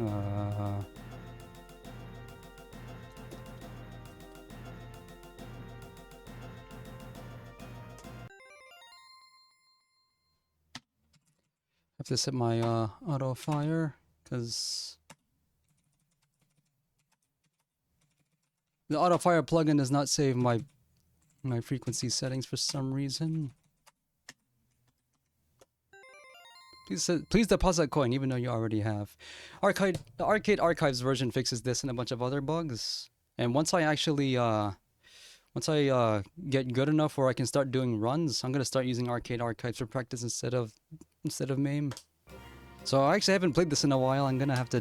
Uh, have to set my auto fire because the auto fire plugin does not save my frequency settings for some reason. Please deposit coin even though you already have. The Arcade Archives version fixes this and a bunch of other bugs. And once I actually get good enough where I can start doing runs, I'm gonna start using Arcade Archives for practice instead of MAME. So I actually haven't played this in a while. I'm gonna have to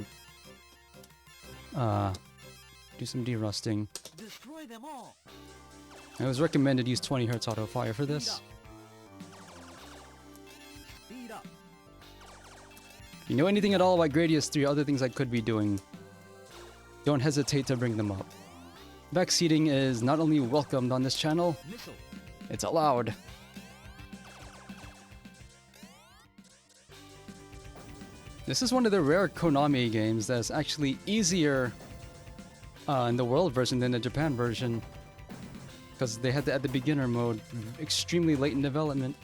do some derusting. Destroy them all. It was recommended use 20 Hz auto fire for this. Speed up. If you know anything at all about Gradius III, other things I could be doing, don't hesitate to bring them up. Backseating is not only welcomed on this channel, Missile. it's allowed. This is one of the rare Konami games that's actually easier in the world version than the Japan version, because they had to add the beginner mode extremely late in development.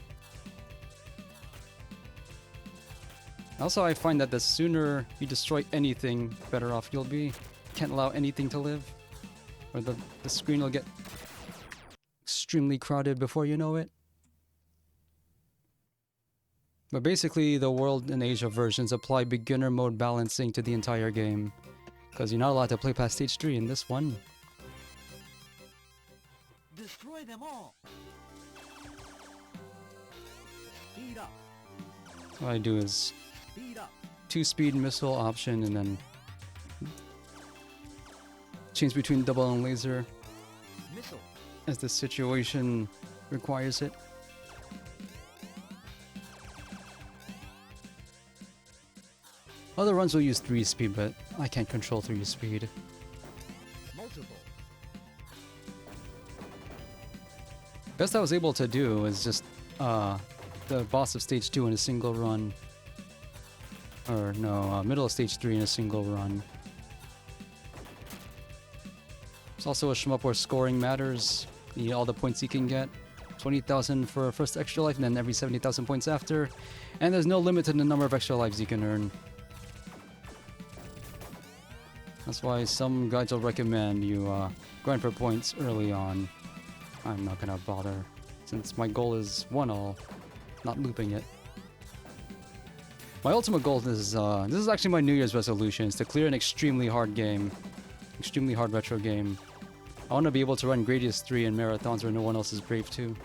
Also, I find that the sooner you destroy anything, better off you'll be. Can't allow anything to live, or the screen will get extremely crowded before you know it. But basically, the World and Asia versions apply beginner mode balancing to the entire game, because you're not allowed to play past stage 3 in this one. Destroy them all. Speed up. What I do is Speed up. 2-speed missile option and then change between double and laser Missile. as the situation requires it. Other runs will use 3-speed, but I can't control 3-speed. Multiple. Best I was able to do is just the boss of stage 2 in a single run. Or no, middle of stage 3 in a single run. There's also a shmup where scoring matters. You need all the points you can get. 20,000 for first extra life and then every 70,000 points after. And there's no limit to the number of extra lives you can earn. That's why some guides will recommend you grind for points early on. I'm not gonna bother, since my goal is 1-all, not looping it. My ultimate goal is, this is actually my New Year's resolution, is to clear an extremely hard game. Extremely hard retro game. I want to be able to run Gradius 3 in marathons where no one else is brave to.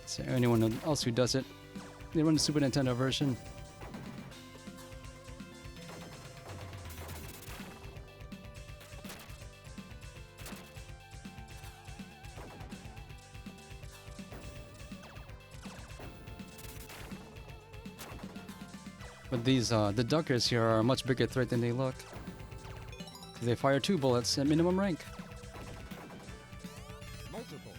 So anyone else who does it, they run the Super Nintendo version. But these, the duckers here are a much bigger threat than they look. They fire 2 bullets at minimum rank. Multiple.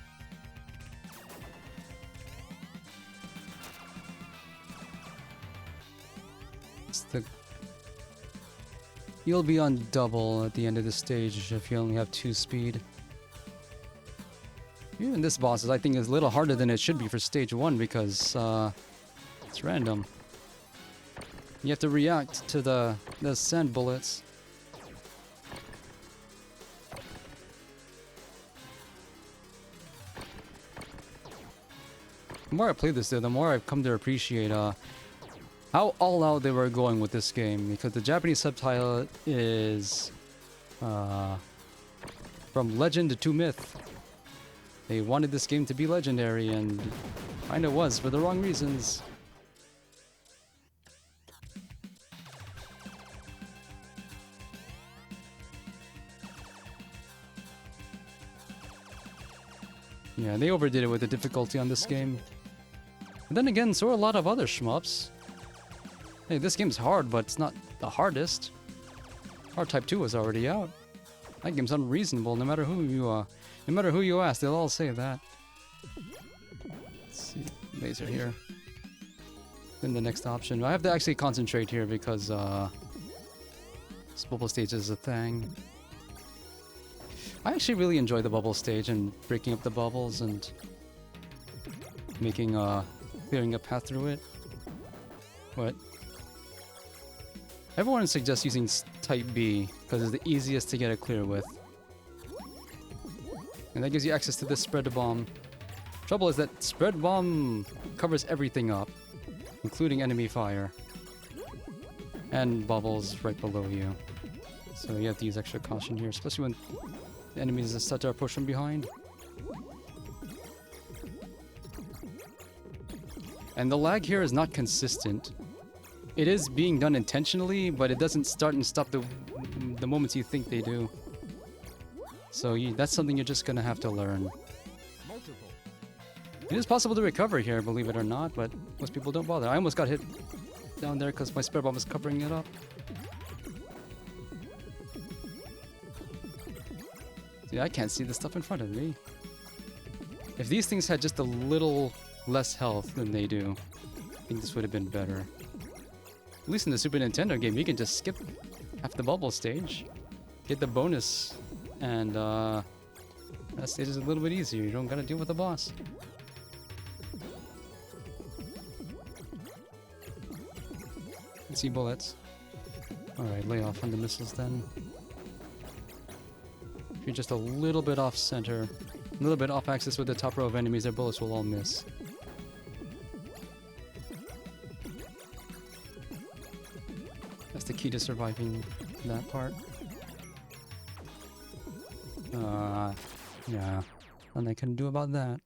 You'll be on double at the end of the stage if you only have 2 speed. Even this boss, I think, is a little harder than it should be for stage 1 because it's random. You have to react to the sand bullets. The more I play this, though, the more I've come to appreciate how all out they were going with this game, because the Japanese subtitle is from legend to myth. They wanted this game to be legendary, and kinda was for the wrong reasons. Yeah, they overdid it with the difficulty on this game. And then again, so are a lot of other shmups. Hey, this game's hard, but it's not the hardest. Hard Type 2 was already out. That game's unreasonable, no matter who you ask, they'll all say that. Let's see, laser here. Then the next option. I have to actually concentrate here because This bubble stage is a thing. I actually really enjoy the bubble stage and breaking up the bubbles and making clearing a path through it. What? Everyone suggests using type B because it's the easiest to get it clear with. And that gives you access to this spread bomb. Trouble is that spread bomb covers everything up, including enemy fire. And bubbles right below you. So you have to use extra caution here, especially when the enemies start to approach from behind. And the lag here is not consistent. It is being done intentionally, but it doesn't start and stop the moments you think they do. So that's something you're just gonna have to learn. Multiple. It is possible to recover here, believe it or not, but most people don't bother. I almost got hit down there because my spare bomb was covering it up. See, I can't see the stuff in front of me. If these things had just a little less health than they do, I think this would have been better. At least in the Super Nintendo game, you can just skip half the bubble stage, get the bonus, and that stage is a little bit easier. You don't gotta deal with the boss. Let's see bullets. Alright, lay off on the missiles then. If you're just a little bit off center, a little bit off axis with the top row of enemies, their bullets will all miss. That's the key to surviving that part. Yeah. Nothing I can do about that.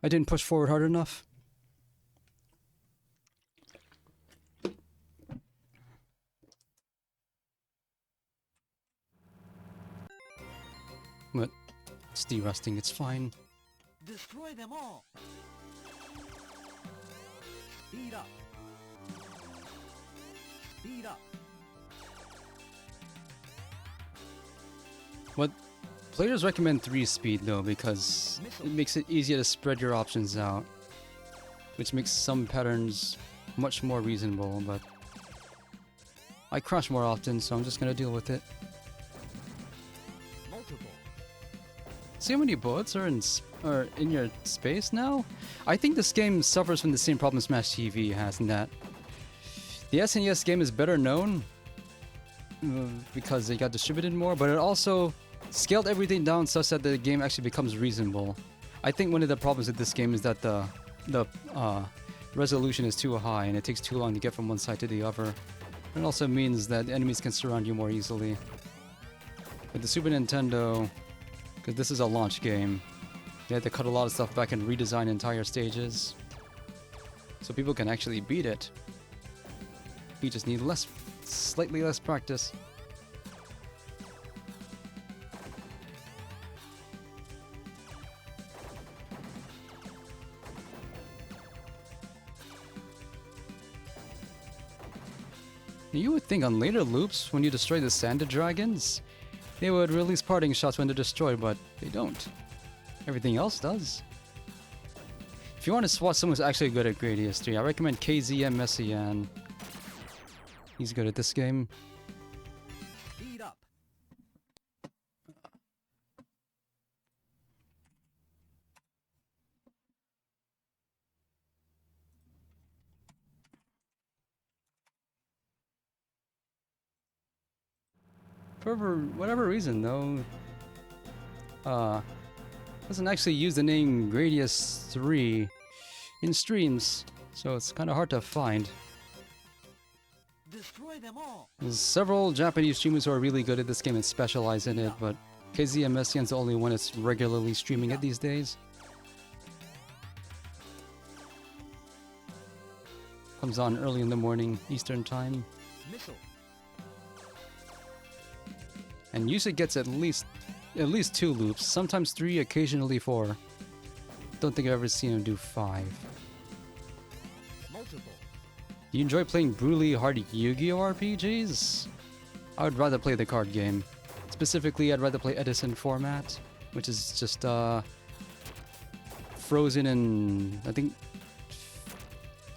I didn't push forward hard enough. But it's de-rusting, it's fine. Destroy them all. Speed up. Speed up. What players recommend 3 speed though, because it makes it easier to spread your options out, which makes some patterns much more reasonable, but I crash more often, so I'm just gonna deal with it. Multiple. See how many bullets are in your space now? I think this game suffers from the same problem Smash TV has in that the SNES game is better known because it got distributed more, but it also scaled everything down such that the game actually becomes reasonable. I think one of the problems with this game is that the resolution is too high and it takes too long to get from one side to the other. It also means that enemies can surround you more easily. With the Super Nintendo, because this is a launch game, they had to cut a lot of stuff back and redesign entire stages so people can actually beat it. We just need slightly less practice. You would think on later loops, when you destroy the Sand Dragons, they would release parting shots when they're destroyed, but they don't. Everything else does. If you want to watch someone who's actually good at Gradius III, I recommend KZM Messian. He's good at this game. Speed up. For whatever reason, though, doesn't actually use the name Gradius III in streams, so it's kind of hard to find. Destroy them all. There's several Japanese streamers who are really good at this game and specialize in it, but KZMSCN's the only one that's regularly streaming it these days. Comes on early in the morning, Eastern time. Missile. And usually gets at least 2 loops, sometimes 3, occasionally 4. Don't think I've ever seen him do 5. Multiple. Do you enjoy playing brutally hard Yu-Gi-Oh RPGs? I would rather play the card game. Specifically, I'd rather play Edison format, which is just frozen in, I think,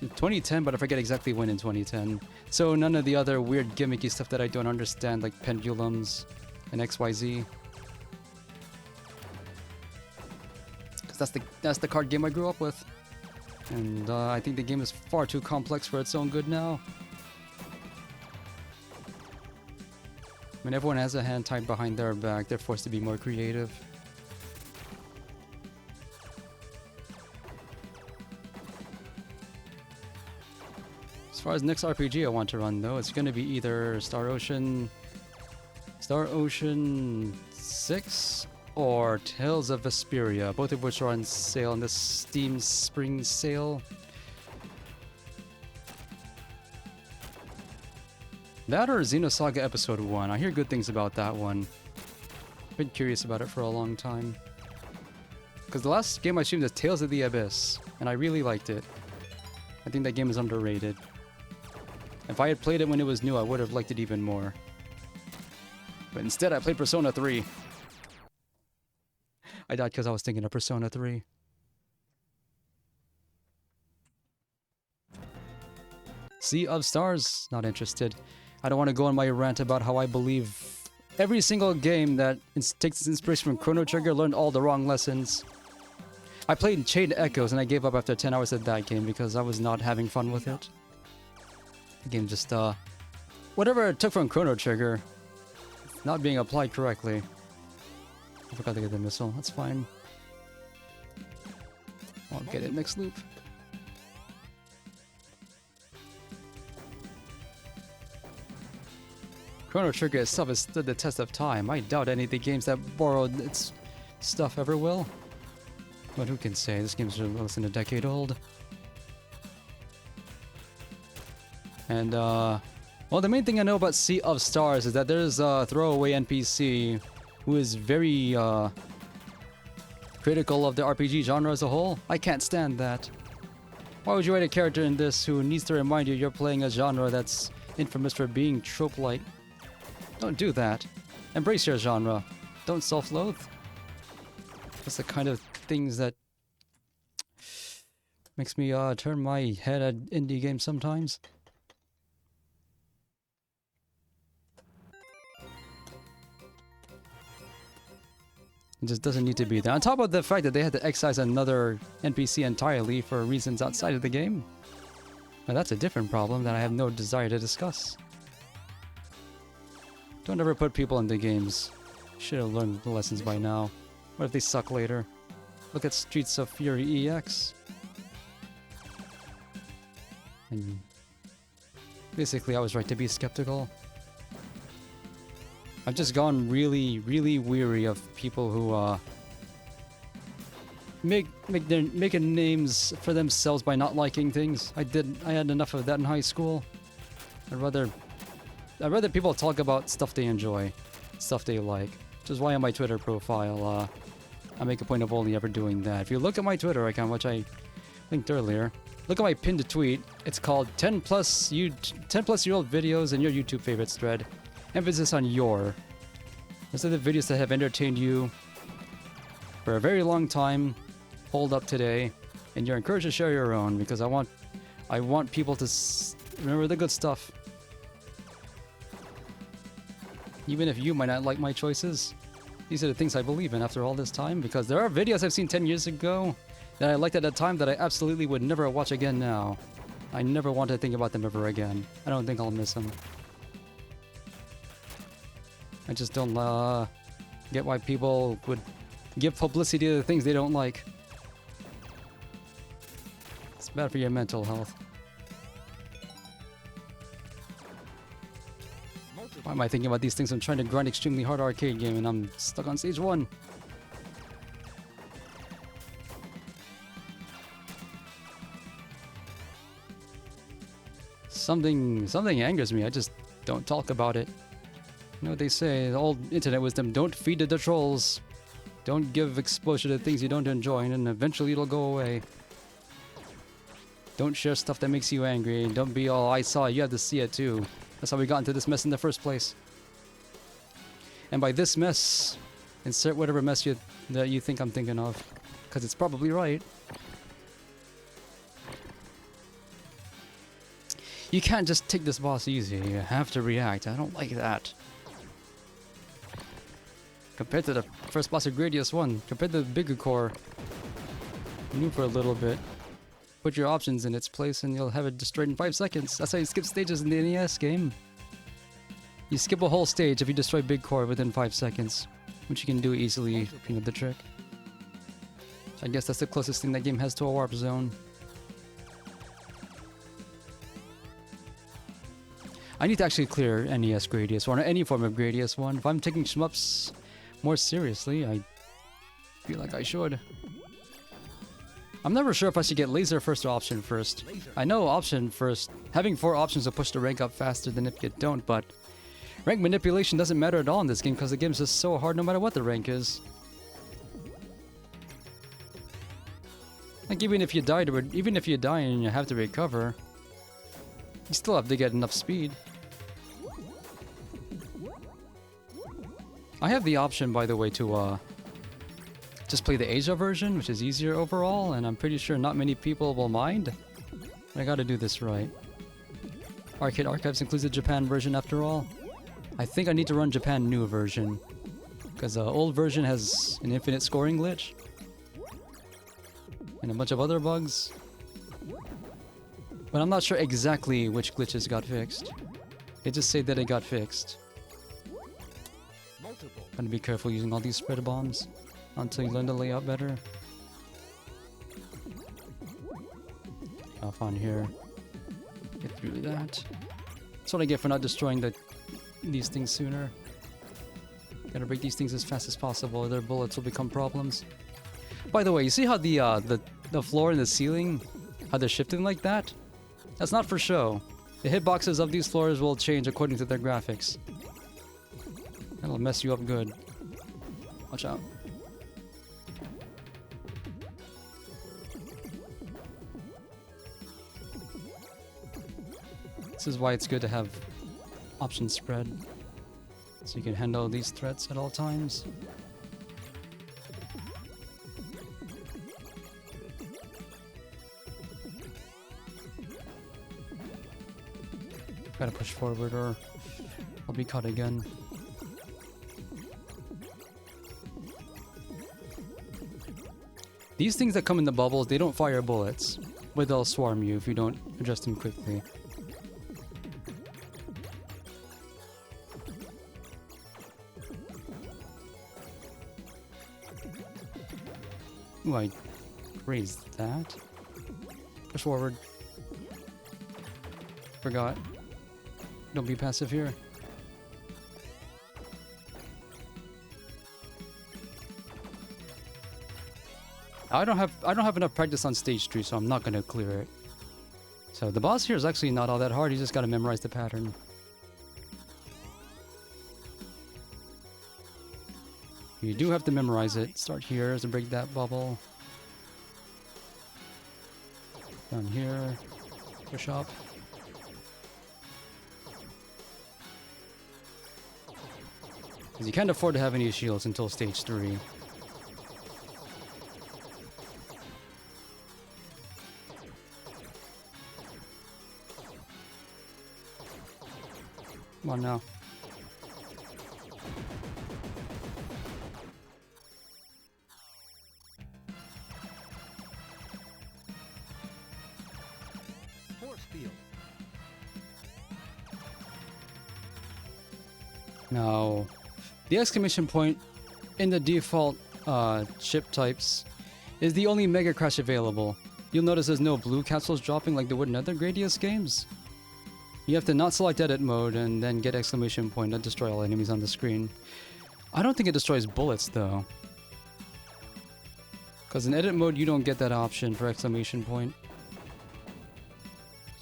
2010, but I forget exactly when in 2010. So none of the other weird gimmicky stuff that I don't understand, like pendulums and XYZ. Because that's the card game I grew up with. And I think the game is far too complex for its own good now. When everyone has a hand tied behind their back, they're forced to be more creative. As far as next RPG I want to run though, it's going to be either Star Ocean 6 or Tales of Vesperia, both of which are on sale in this Steam Spring Sale. That or Xenosaga Episode 1. I hear good things about that one. Been curious about it for a long time. Because the last game I streamed was Tales of the Abyss, and I really liked it. I think that game is underrated. If I had played it when it was new, I would have liked it even more. But instead, I played Persona 3. I died because I was thinking of Persona 3. Sea of Stars, not interested. I don't want to go on my rant about how I believe every single game that takes its inspiration from Chrono Trigger learned all the wrong lessons. I played Chain Echoes and I gave up after 10 hours of that game because I was not having fun with it. The game just, whatever it took from Chrono Trigger, not being applied correctly. I forgot to get the missile, that's fine. I'll get it next loop. Chrono Trigger itself has stood the test of time. I doubt any of the games that borrowed its stuff ever will. But who can say? This game's less than a decade old. And, well, the main thing I know about Sea of Stars is that there's a throwaway NPC who is very, critical of the RPG genre as a whole. I can't stand that. Why would you write a character in this who needs to remind you you're playing a genre that's infamous for being trope-like? Don't do that. Embrace your genre. Don't self-loathe. That's the kind of things that makes me turn my head at indie games sometimes. It just doesn't need to be there. On top of the fact that they had to excise another NPC entirely for reasons outside of the game. Now that's a different problem that I have no desire to discuss. Don't ever put people into games. Should have learned the lessons by now. What if they suck later? Look at Streets of Fury EX. And basically I was right to be skeptical. I've just gone really, really weary of people who making names for themselves by not liking things. I had enough of that in high school. I'd rather people talk about stuff they enjoy, stuff they like. Which is why on my Twitter profile, I make a point of only ever doing that. If you look at my Twitter account, which I linked earlier, look at my pinned tweet. It's called 10 plus year old videos and your YouTube favorites thread. Emphasis on your. Those are the videos that have entertained you for a very long time, hold up today, and you're encouraged to share your own because I want people to remember the good stuff. Even if you might not like my choices, these are the things I believe in after all this time because there are videos I've seen 10 years ago that I liked at that time that I absolutely would never watch again now. I never want to think about them ever again. I don't think I'll miss them. I just don't get why people would give publicity to the things they don't like. It's bad for your mental health. Why am I thinking about these things? I'm trying to grind extremely hard arcade game and I'm stuck on stage 1. Something angers me. I just don't talk about it. You know what they say, the old internet wisdom, don't feed to the trolls. Don't give exposure to things you don't enjoy and then eventually it'll go away. Don't share stuff that makes you angry. Don't be all, I saw it, you have to see it too. That's how we got into this mess in the first place. And by this mess, insert whatever mess that you think I'm thinking of. Because it's probably right. You can't just take this boss easy. You have to react. I don't like that. Compared to the first boss of Gradius 1, compared to the bigger core, maneuver a little bit. Put your options in its place and you'll have it destroyed in 5 seconds. That's how you skip stages in the NES game. You skip a whole stage if you destroy big core within 5 seconds, which you can do easily if you know the trick. So I guess that's the closest thing that game has to a warp zone. I need to actually clear NES Gradius 1 or any form of Gradius 1. If I'm taking shmups more seriously, I feel like I should. I'm never sure if I should get laser first or option first. I know option first. Having 4 options will push the rank up faster than if you don't, but rank manipulation doesn't matter at all in this game because the game's just so hard no matter what the rank is. Like even if you die and you have to recover, you still have to get enough speed. I have the option, by the way, to just play the Asia version, which is easier overall, and I'm pretty sure not many people will mind. I gotta do this right. Arcade Archives includes the Japan version after all. I think I need to run Japan new version, because the old version has an infinite scoring glitch. And a bunch of other bugs. But I'm not sure exactly which glitches got fixed. They just say that it got fixed. Gotta be careful using all these spread bombs until you learn the layout better. Off on here. Get through that. That's what I get for not destroying these things sooner. Gotta break these things as fast as possible or their bullets will become problems. By the way, you see how the floor and the ceiling, how they're shifting like that? That's not for show. The hitboxes of these floors will change according to their graphics. That'll mess you up good. Watch out. This is why it's good to have option spread, so you can handle these threats at all times. Gotta push forward or I'll be caught again. These things that come in the bubbles, they don't fire bullets, but they'll swarm you if you don't address them quickly. Ooh, I raised that. Push forward. Forgot. Don't be passive here. I don't have enough practice on stage 3, so I'm not gonna clear it. So the boss here is actually not all that hard, you just gotta memorize the pattern. You do have to memorize it. Start here to break that bubble. Down here. Push up. Because you can't afford to have any shields until stage 3. Come on now. Force field. Now, the exclamation point in the default ship types is the only Mega Crash available. You'll notice there's no blue capsules dropping like there would in other Gradius games. You have to not select edit mode and then get exclamation point to destroy all enemies on the screen. I don't think it destroys bullets though. Because in edit mode you don't get that option for exclamation point.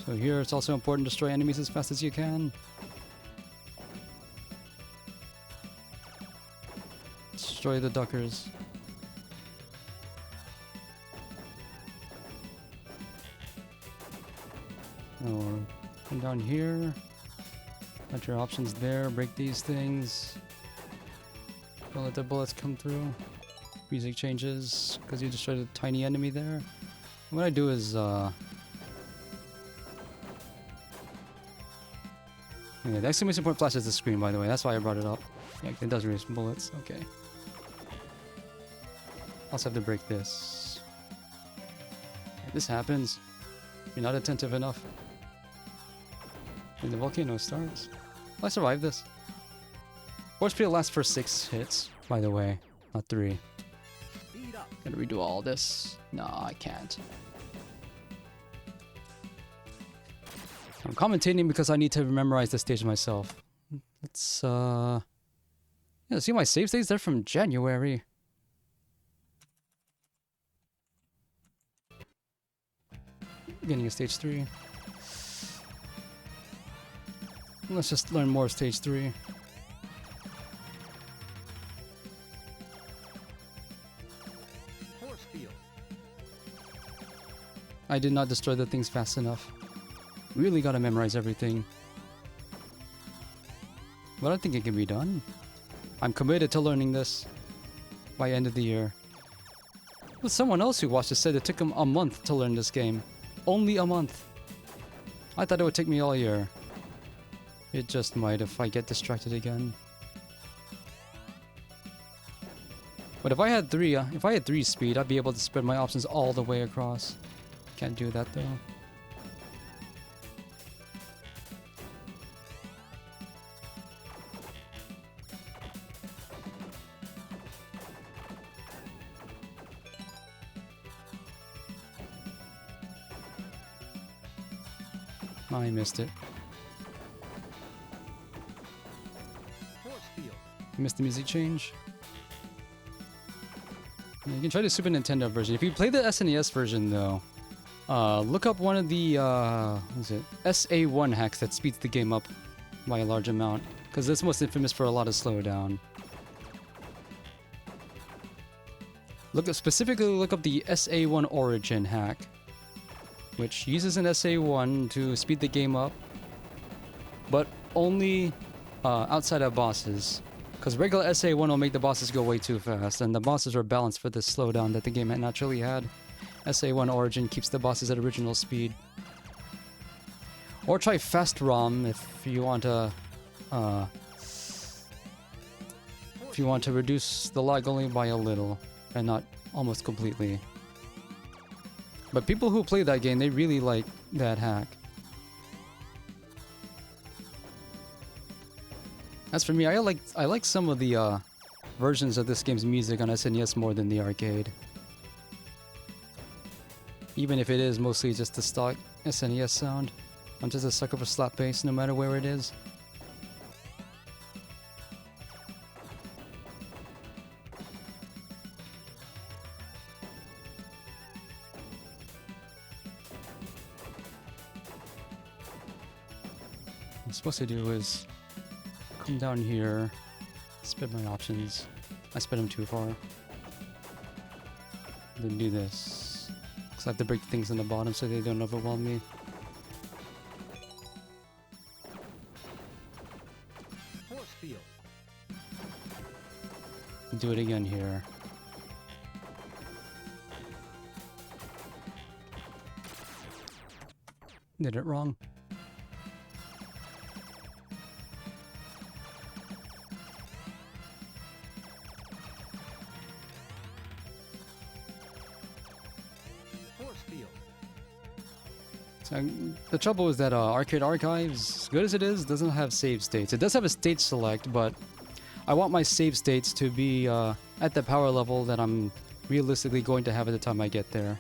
So here it's also important to destroy enemies as fast as you can. Destroy the duckers. Or come down here. Got your options there. Break these things. Don't let the bullets come through. Music changes because you destroyed a tiny enemy there. What I do is Yeah, the exclamation point flashes the screen, by the way. That's why I brought it up. Yeah, it does erase bullets. Okay. Also have to break this. If this happens, you're not attentive enough. And the volcano starts. Will I survive this? Force field lasts for 6 hits, by the way, not 3. Speed up. Gotta redo all this. No, I can't. I'm commentating because I need to memorize the stage myself. Let's, yeah, see my save states? They're from January. Beginning of stage 3. Let's just learn more of stage 3. Force field. I did not destroy the things fast enough. Really gotta memorize everything. But I think it can be done. I'm committed to learning this by end of the year. But someone else who watched it said it took him a month to learn this game. Only a month. I thought it would take me all year. It just might if I get distracted again. But if I had 3 speed, I'd be able to spread my options all the way across. Can't do that though. I missed it. Force field. Missed the music change. You can try the Super Nintendo version. If you play the SNES version though, look up one of the what is it? SA1 hacks that speeds the game up by a large amount. Because it's most infamous for a lot of slowdown. Specifically look up the SA1 Origin hack, which uses an SA1 to speed the game up, but only outside of bosses. Because regular SA1 will make the bosses go way too fast, and the bosses are balanced for the slowdown that the game naturally had. SA1 Origin keeps the bosses at original speed. Or try Fast ROM if you want to reduce the lag only by a little, and not almost completely. But people who play that game, they really like that hack. As for me, I like some of the versions of this game's music on SNES more than the arcade. Even if it is mostly just the stock SNES sound. I'm just a sucker for slap bass no matter where it is. What I'm supposed to do is come down here, split my options. I split them too far. Then do this. Because I have to break things on the bottom so they don't overwhelm me. Force field. Do it again here. Did it wrong. Force field. So, the trouble is that Arcade Archives, as good as it is, doesn't have save states. It does have a state select, but I want my save states to be at the power level that I'm realistically going to have at the time I get there.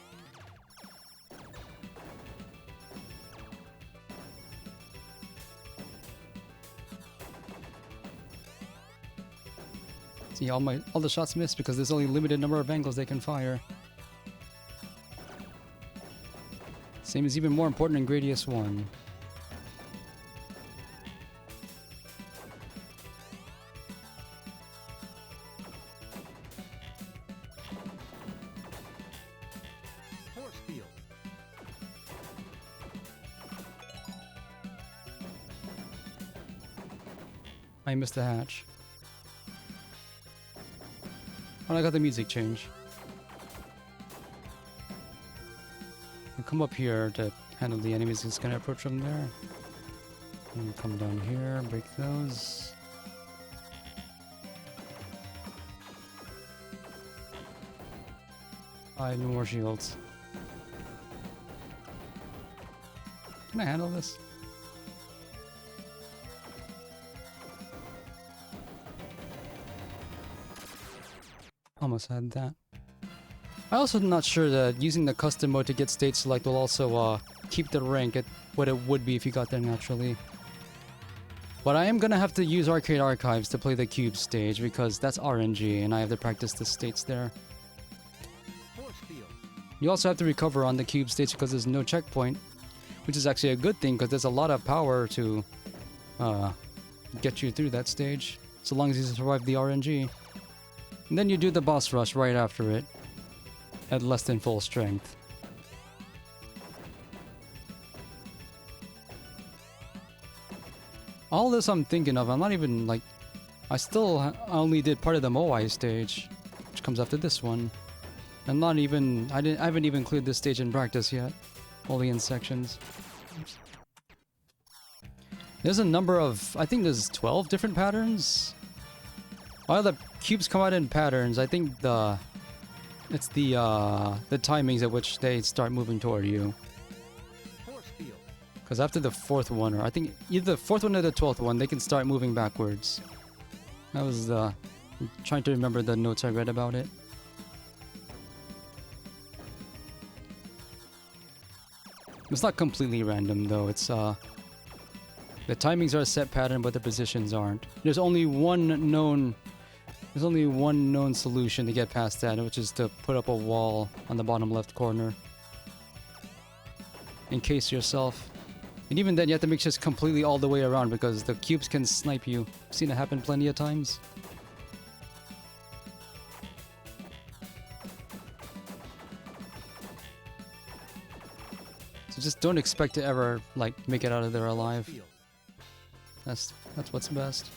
See, all the shots miss because there's only a limited number of angles they can fire. Same is even more important in Gradius I. Force field. I missed the hatch. And I got the music change. I'll come up here to handle the enemies. It's gonna approach from there. And come down here, break those. I need more shields. Can I handle this? Almost had that. I also am not sure that using the custom mode to get state select will also keep the rank at what it would be if you got there naturally. But I am gonna have to use Arcade Archives to play the cube stage because that's RNG and I have to practice the states there. Force field. You also have to recover on the cube stage because there's no checkpoint, which is actually a good thing because there's a lot of power to get you through that stage, so long as you survive the RNG. And then you do the boss rush right after it, at less than full strength. All this I'm thinking of, I'm not even like... I only did part of the Moai stage, which comes after this one. I'm not even... I haven't even cleared this stage in practice yet. Only in sections. Oops. There's a number of... I think there's 12 different patterns. While the cubes come out in patterns, I think it's the timings at which they start moving toward you. Because after the fourth one, or I think either the fourth one or the 12th one, they can start moving backwards. That was I'm trying to remember the notes I read about it. It's not completely random though. It's the timings are a set pattern, but the positions aren't. There's only one known solution to get past that, which is to put up a wall on the bottom left corner. Encase yourself. And even then, you have to make sure it's completely all the way around because the cubes can snipe you. I've seen it happen plenty of times. So just don't expect to ever, like, make it out of there alive. That's what's best.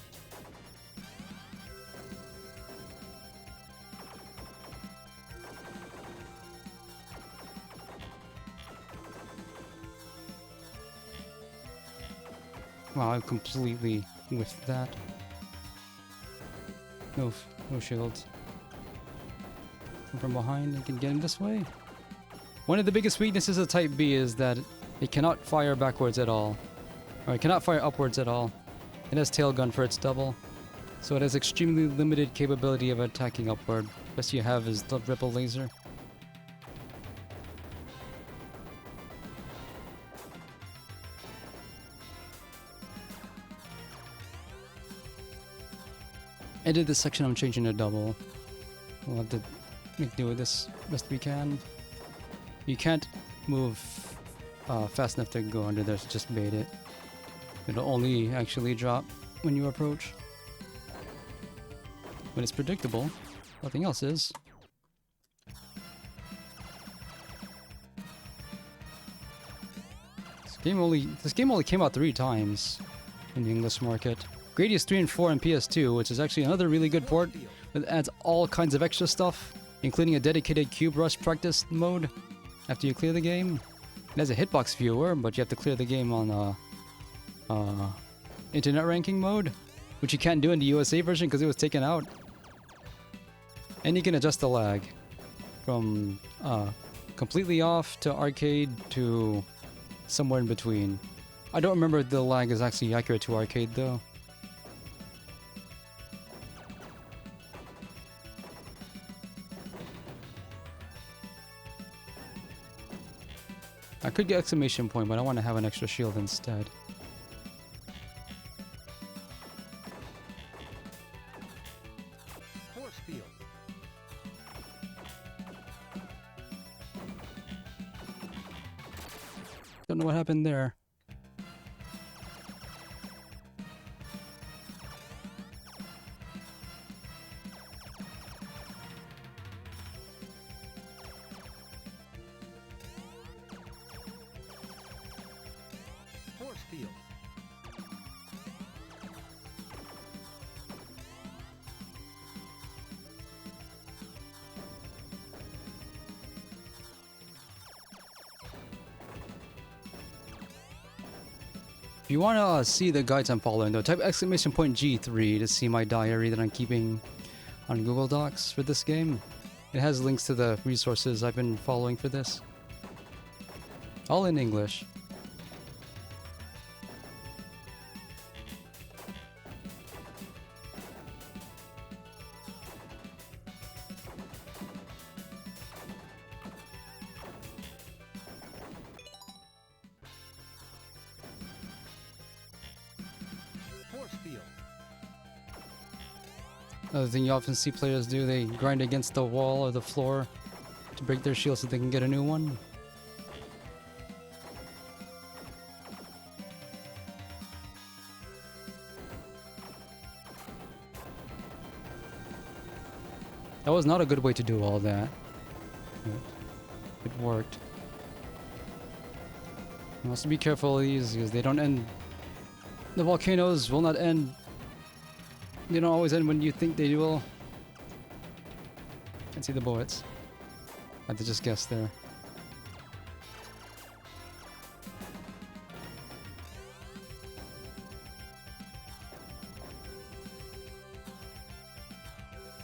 Wow, I completely whiffed that. No shields. From behind, I can get him this way. One of the biggest weaknesses of Type B is that it cannot fire backwards at all. Or it cannot fire upwards at all. It has tail gun for its double. So it has extremely limited capability of attacking upward. Best you have is the ripple laser. I did this section, I'm changing to double. We'll have to make do with this best we can. You can't move fast enough to go under there, so just bait it. It'll only actually drop when you approach. But it's predictable. Nothing else is. This game only came out 3 times in the English market. Gradius 3 and 4 on PS2, which is actually another really good port that adds all kinds of extra stuff, including a dedicated cube rush practice mode after you clear the game. It has a hitbox viewer, but you have to clear the game on internet ranking mode, which you can't do in the USA version because it was taken out. And you can adjust the lag from completely off to arcade to somewhere in between. I don't remember if the lag is actually accurate to arcade though. I could get exclamation point, but I want to have an extra shield instead. Force field. Don't know what happened there. Force field. you want to see the guides I'm following, though, type !G3 to see my diary that I'm keeping on Google Docs for this game. It has links to the resources I've been following for this. All in English. Force field. Another thing you often see players do, they grind against the wall or the floor to break their shield so they can get a new one. That was not a good way to do all that. But it worked. You must be careful of these because they don't end. The volcanoes will not end. They don't always end when you think they will. Can't see the bullets. I had to just guess there.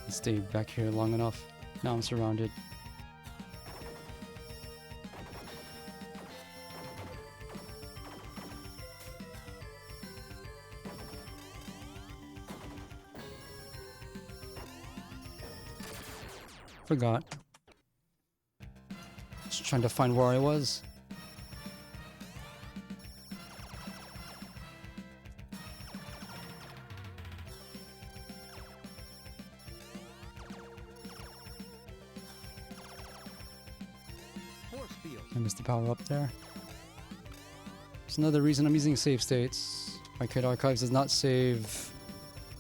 Stay back here long enough. Now I'm surrounded. Forgot. Just trying to find where I was. Force field. I missed the power up there. It's another reason I'm using save states. My Arcade Archives does not save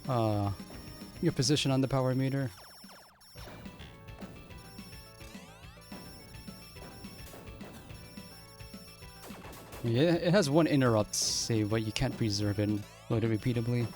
your position on the power meter. Yeah, it has one interrupt save, but you can't preserve it and load it repeatably.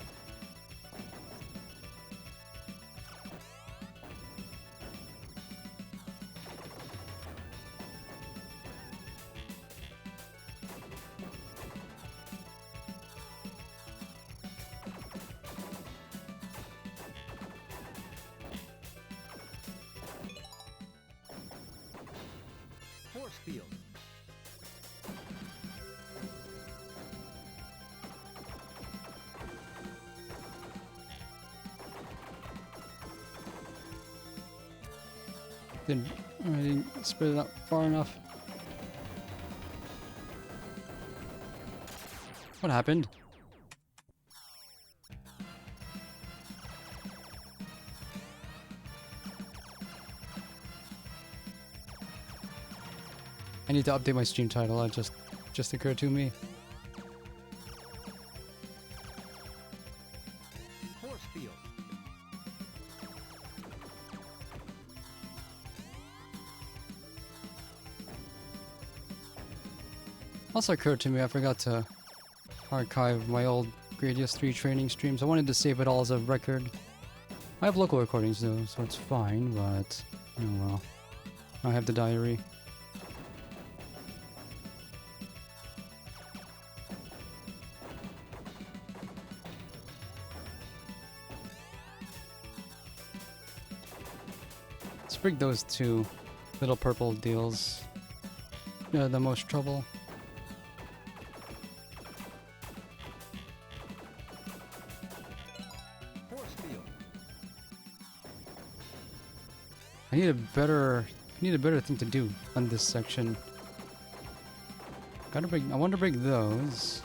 Force field. I didn't spread it out far enough. What happened? I need to update my stream title. It just occurred to me. Force field. Also occurred to me I forgot to archive my old Gradius III training streams. I wanted to save it all as a record. I have local recordings though, so it's fine, but oh well. I have the diary. Let's bring those two little purple deals. Yeah, the most trouble. Force field. I need a better thing to do on this section. I want to break those.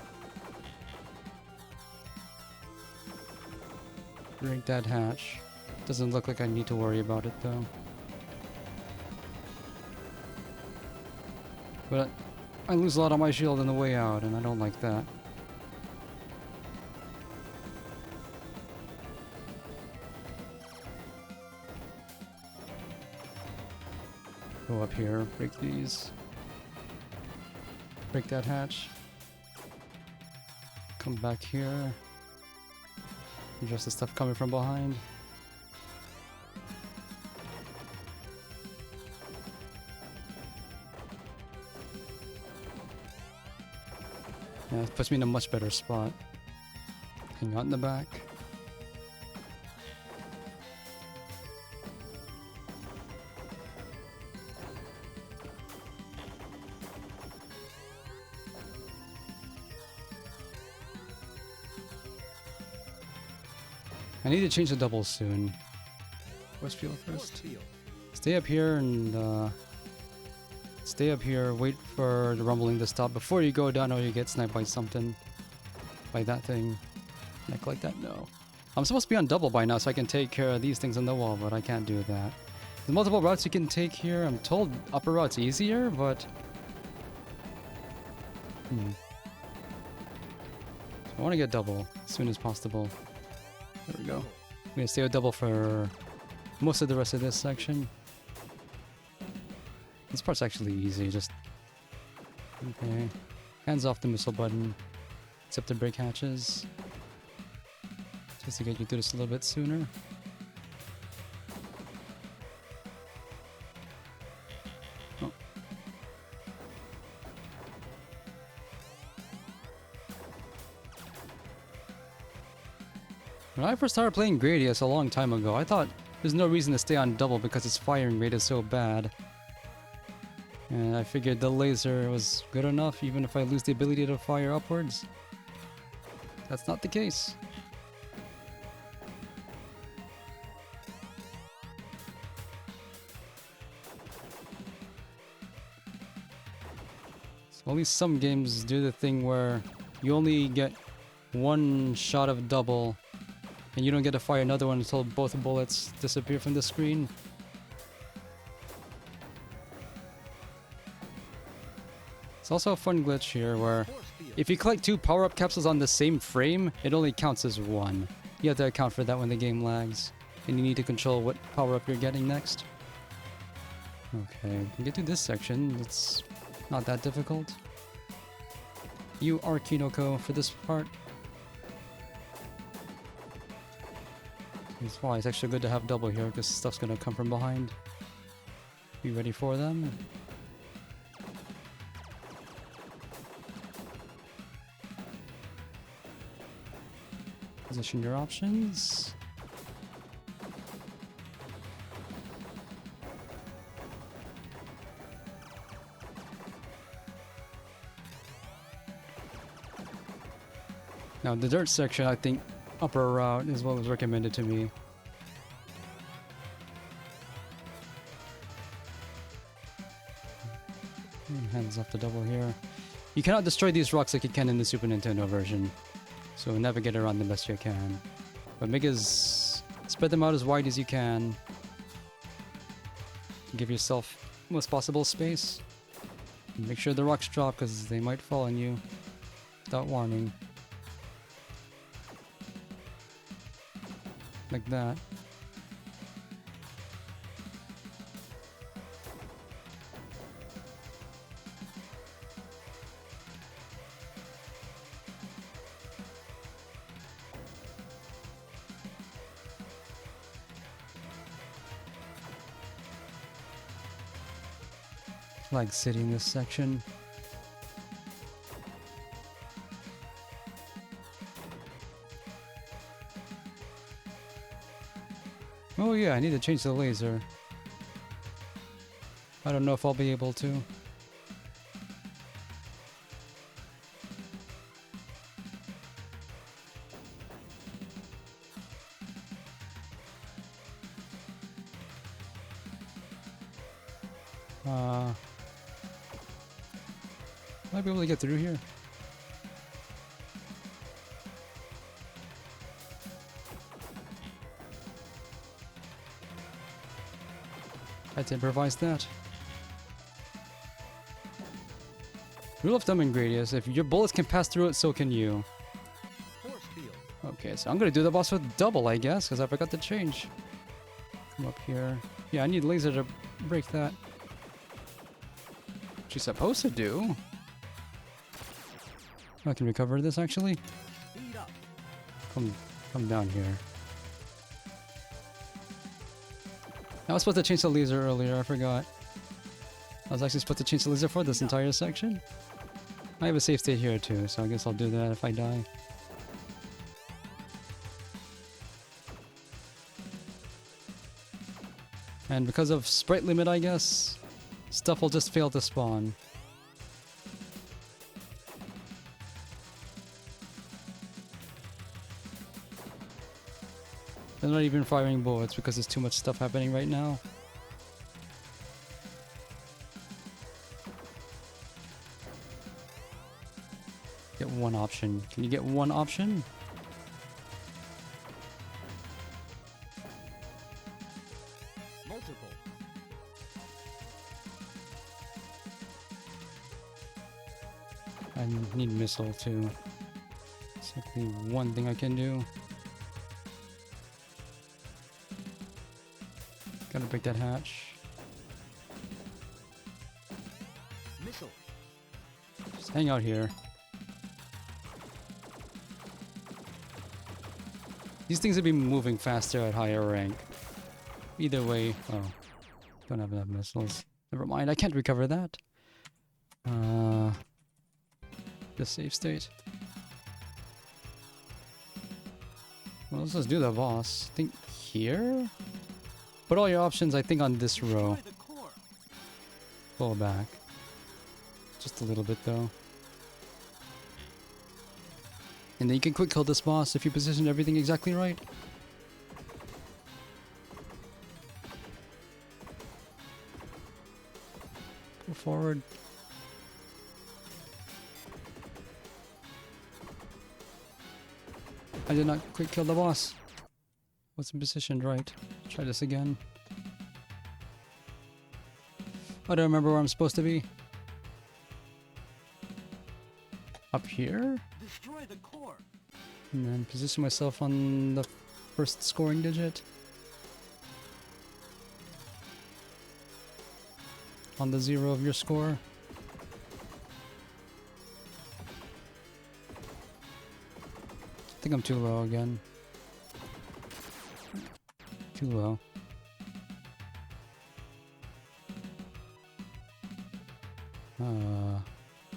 Break that hatch. Doesn't look like I need to worry about it though. But I lose a lot of my shield on the way out, and I don't like that. Go up here, break these. Break that hatch. Come back here. Address the stuff coming from behind. Yeah, it puts me in a much better spot. Hang out in the back. I need to change the double soon. Force field Force first. field. Stay up here and stay up here. Wait for the rumbling to stop before you go down, or you get sniped by something. By that thing. Neck like that? No. I'm supposed to be on double by now, so I can take care of these things on the wall, but I can't do that. There's multiple routes you can take here. I'm told upper route's easier, but So I want to get double as soon as possible. There we go. I'm gonna stay with double for most of the rest of this section. This part's actually easy, just... Okay. Hands off the missile button. Except the brake hatches. Just to get you through this a little bit sooner. Oh. When I first started playing Gradius a long time ago, I thought there's no reason to stay on double because its firing rate is so bad. And I figured the laser was good enough even if I lose the ability to fire upwards. That's not the case. So at least some games do the thing where you only get one shot of double and you don't get to fire another one until both bullets disappear from the screen. It's also a fun glitch here where if you collect 2 power-up capsules on the same frame, it only counts as 1. You have to account for that when the game lags. And you need to control what power-up you're getting next. Okay, we can get through this section. It's not that difficult. You are Kinoko for this part. That's why it's actually good to have double here, because stuff's gonna come from behind. Be ready for them. Position your options. Now the dirt section, I think upper route is what was recommended to me. Hands off the double here. You cannot destroy these rocks like you can in the Super Nintendo version. So navigate around the best you can. But make as... spread them out as wide as you can. Give yourself most possible space. Make sure the rocks drop because they might fall on you without warning. Like that. Flag City in this section. Oh yeah, I need to change the laser. I don't know if I'll be able to. Might be able to get through here. I had to improvise that. Rule of thumb in Gradius, if your bullets can pass through it, so can you. Force field. Okay, so I'm gonna do the boss with double, I guess, because I forgot to change. Come up here. Yeah, I need laser to break that. What she's supposed to do. I can recover this actually. Speed up. Come down here. I was supposed to change the laser earlier, I forgot. I was actually supposed to change the laser for this entire section. I have a save state here too, so I guess I'll do that if I die. And because of sprite limit, I guess, stuff will just fail to spawn. They're not even firing bullets because there's too much stuff happening right now. Get one option. Can you get one option? Multiple. I need missile too. It's like the one thing I can do. Gotta break that hatch. Missile. Just hang out here. These things would be moving faster at higher rank. Either way. Oh. Don't have enough missiles. Never mind, I can't recover that. The save state. Well, let's just do the boss. I think here? Put all your options, I think, on this row. Destroy the core. Pull back. Just a little bit, though. And then you can quick kill this boss if you position everything exactly right. Go forward. I did not quick kill the boss. Wasn't positioned right. Try this again. I don't remember where I'm supposed to be. Up here? Destroy the core. And then position myself on the first scoring digit. On the 0 of your score. I think I'm too low again. Too low.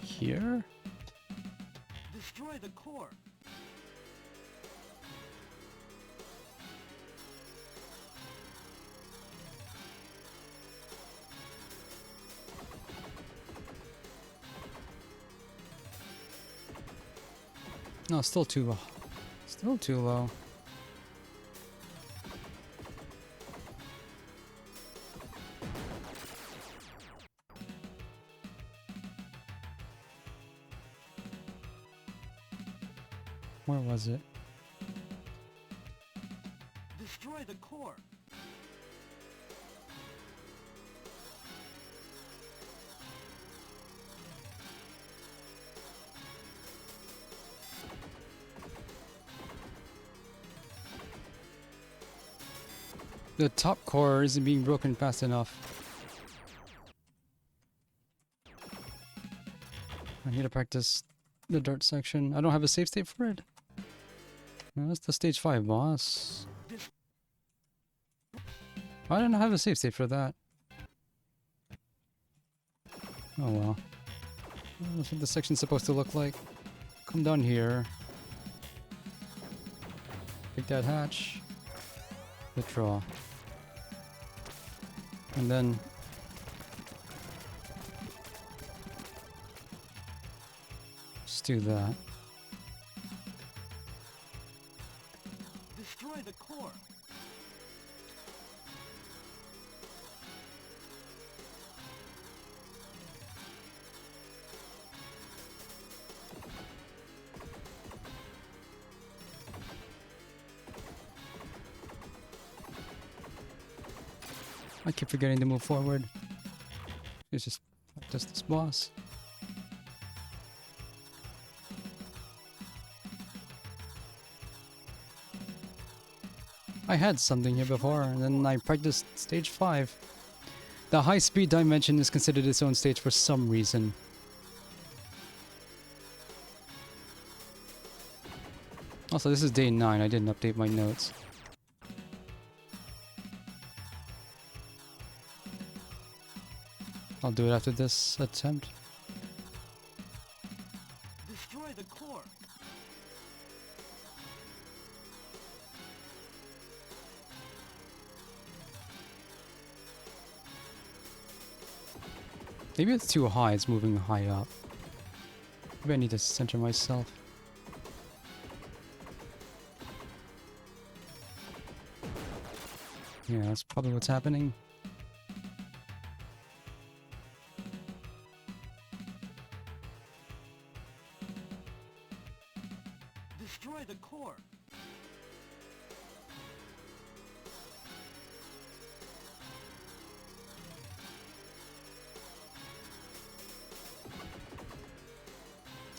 Here? Destroy the core. No, still too low. Still too low. Where was it? Destroy the core. The top core isn't being broken fast enough. I need to practice the dirt section. I don't have a save state for it. No, that's the stage 5 boss. I don't have a save state for that. Oh well. That's what the section's supposed to look like. Come down here. Pick that hatch. Withdraw. And then just do that. Destroy the core. I keep forgetting to move forward. It's just this boss. I had something here before, and then I practiced stage 5. The high speed dimension is considered its own stage for some reason. Also, this is day 9. I didn't update my notes. I'll do it after this attempt. Maybe it's too high, it's moving high up. Maybe I need to center myself. Yeah, that's probably what's happening. Destroy the core.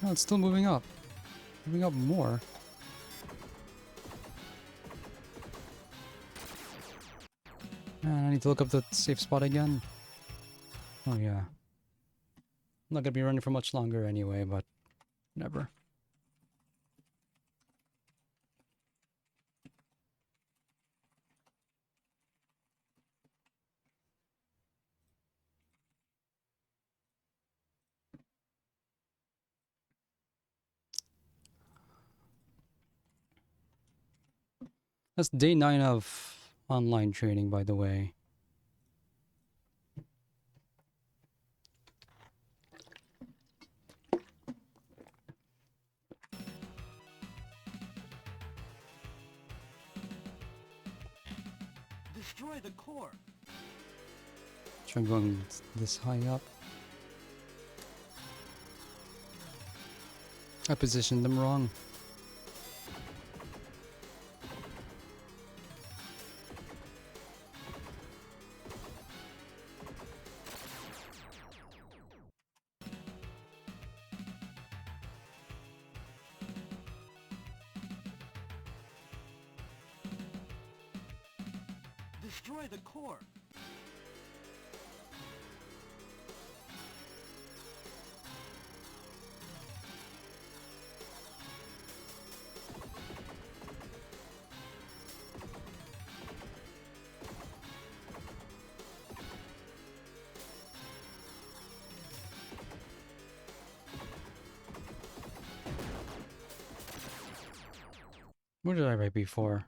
Oh, it's still moving up. Moving up more. Man, I need to look up the safe spot again. Oh yeah. I'm not gonna be running for much longer anyway, but whatever. That's day 9 of online training, by the way. Destroy the core. Try going this high up. I positioned them wrong. Destroy the core. What did I write before?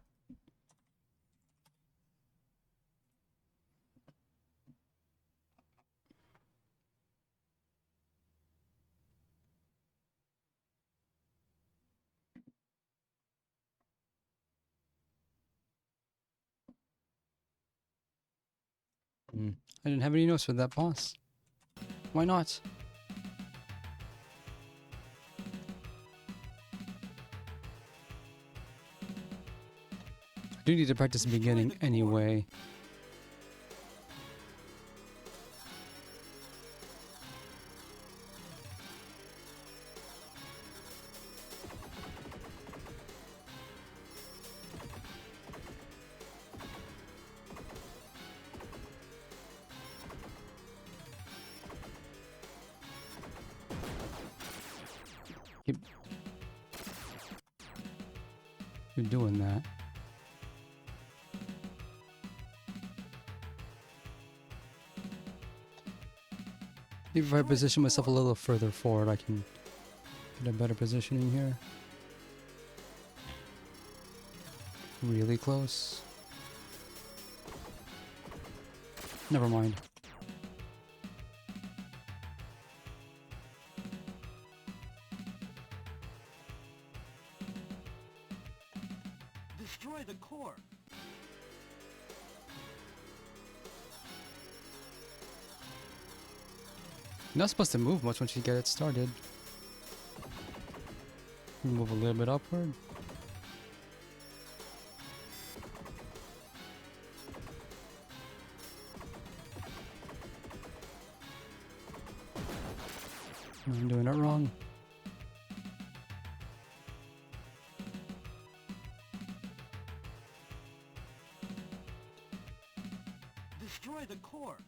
I didn't have any notes for that boss. Why not? I do need to practice the beginning anyway. You're doing that. Maybe if I position myself a little further forward, I can get a better positioning here. Really close. Never mind. Destroy the core. You're not supposed to move much once you get it started. Move a little bit upward. I'm doing it wrong. Destroy the core.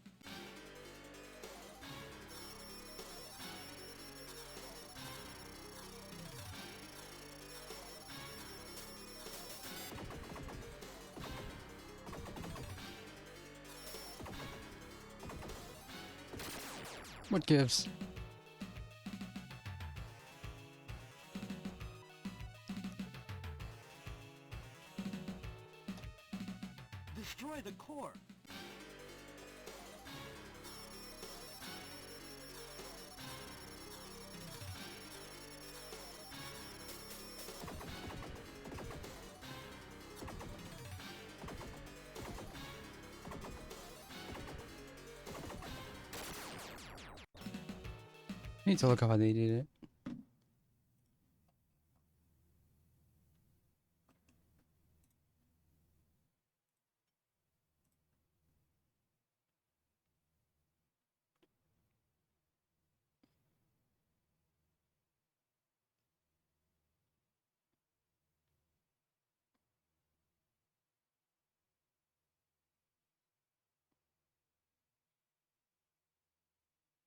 What gives? Destroy the core. I need to look up how they did it.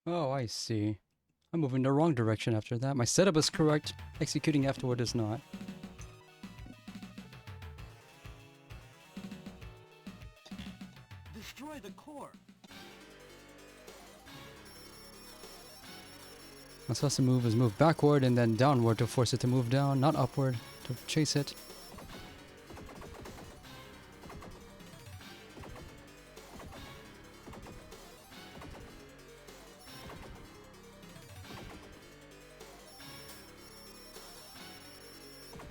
Oh, I see. I'm moving the wrong direction after that. My setup is correct, executing afterward is not. Destroy the core. I'm supposed to move is move backward and then downward to force it to move down, not upward to chase it.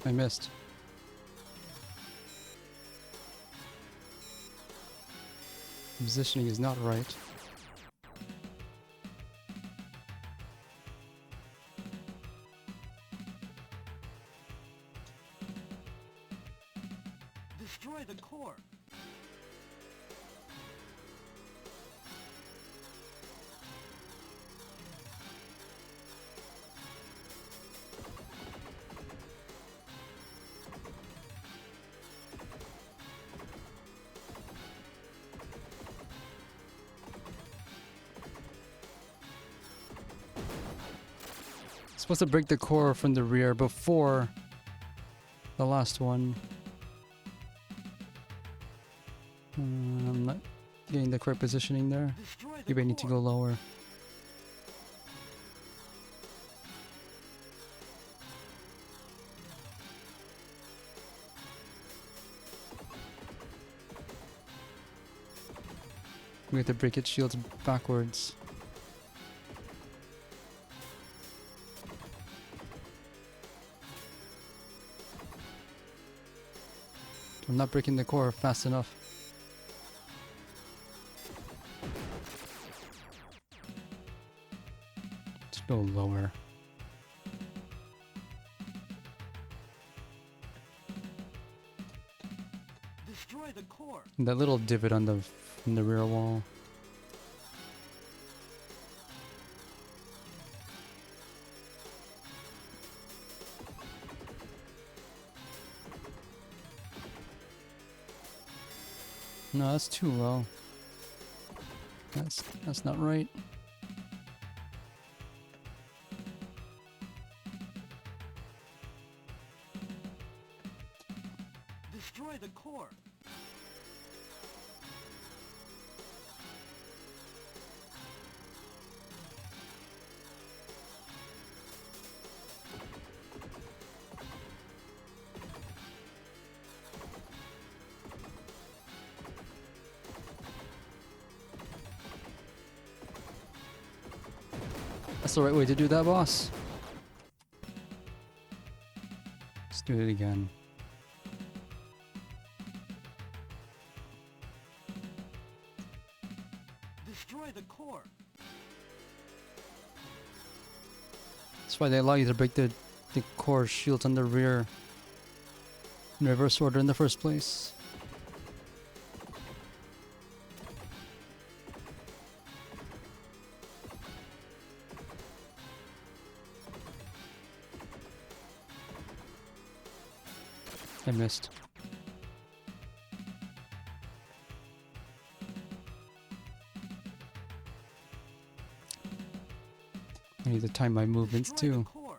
I missed. Positioning is not right. Destroy the core. Supposed to break the core from the rear before the last one. I'm not getting the correct positioning there. Destroy the Maybe I need to core. go lower. We have to break its shields backwards. I'm not breaking the core fast enough. Let's go lower. Destroy the core. That little divot on the in the rear wall. No, that's too low. That's not right. Destroy the core. That's the right way to do that, boss. Let's do it again. Destroy the core. That's why they allow you to break the core shields on the rear in reverse order in the first place. I missed. I need to time my movements Destroy the too. core.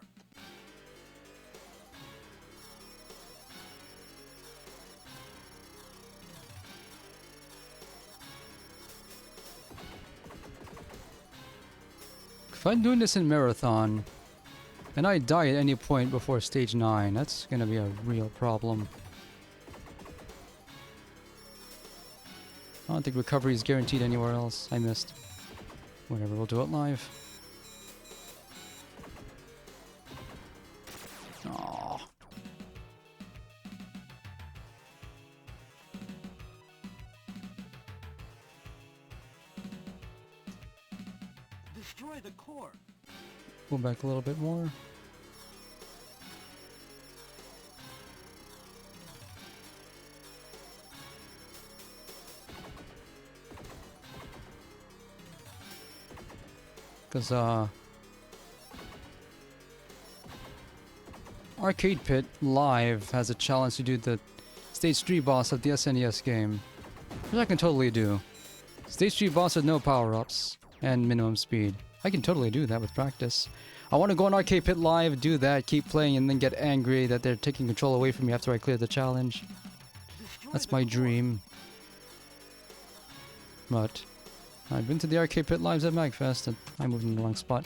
If I'm doing this in marathon, and I die at any point before stage 9, that's gonna be a real problem. I don't think recovery is guaranteed anywhere else. I missed. Whatever, we'll do it live. Aww. Destroy the core. Pull back a little bit more. Because, Arcade Pit Live has a challenge to do the Stage 3 boss of the SNES game, which I can totally do. Stage 3 boss with no power-ups and minimum speed. I can totally do that with practice. I want to go on Arcade Pit Live, do that, keep playing, and then get angry that they're taking control away from me after I clear the challenge. That's my dream. But I've been to the Arcade Pit Lives at MagFest and I moved in the wrong spot.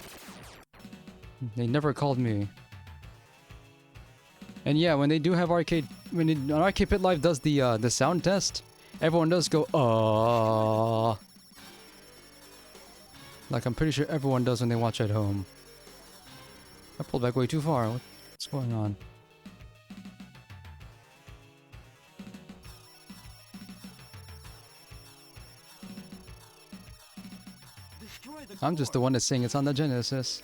They never called me. And yeah, when they do have arcade, when Arcade Pit Live does the sound test, everyone does go like I'm pretty sure everyone does when they watch at home. I pulled back way too far. What's going on? I'm just the one that's saying it's on the Genesis.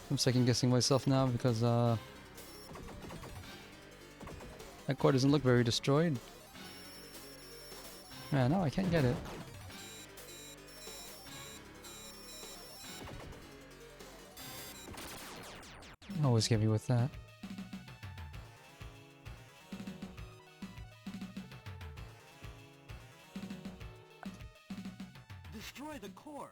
I'm second guessing myself now because that core doesn't look very destroyed. Man, no, I can't get it. Always get me with that. Destroy the core.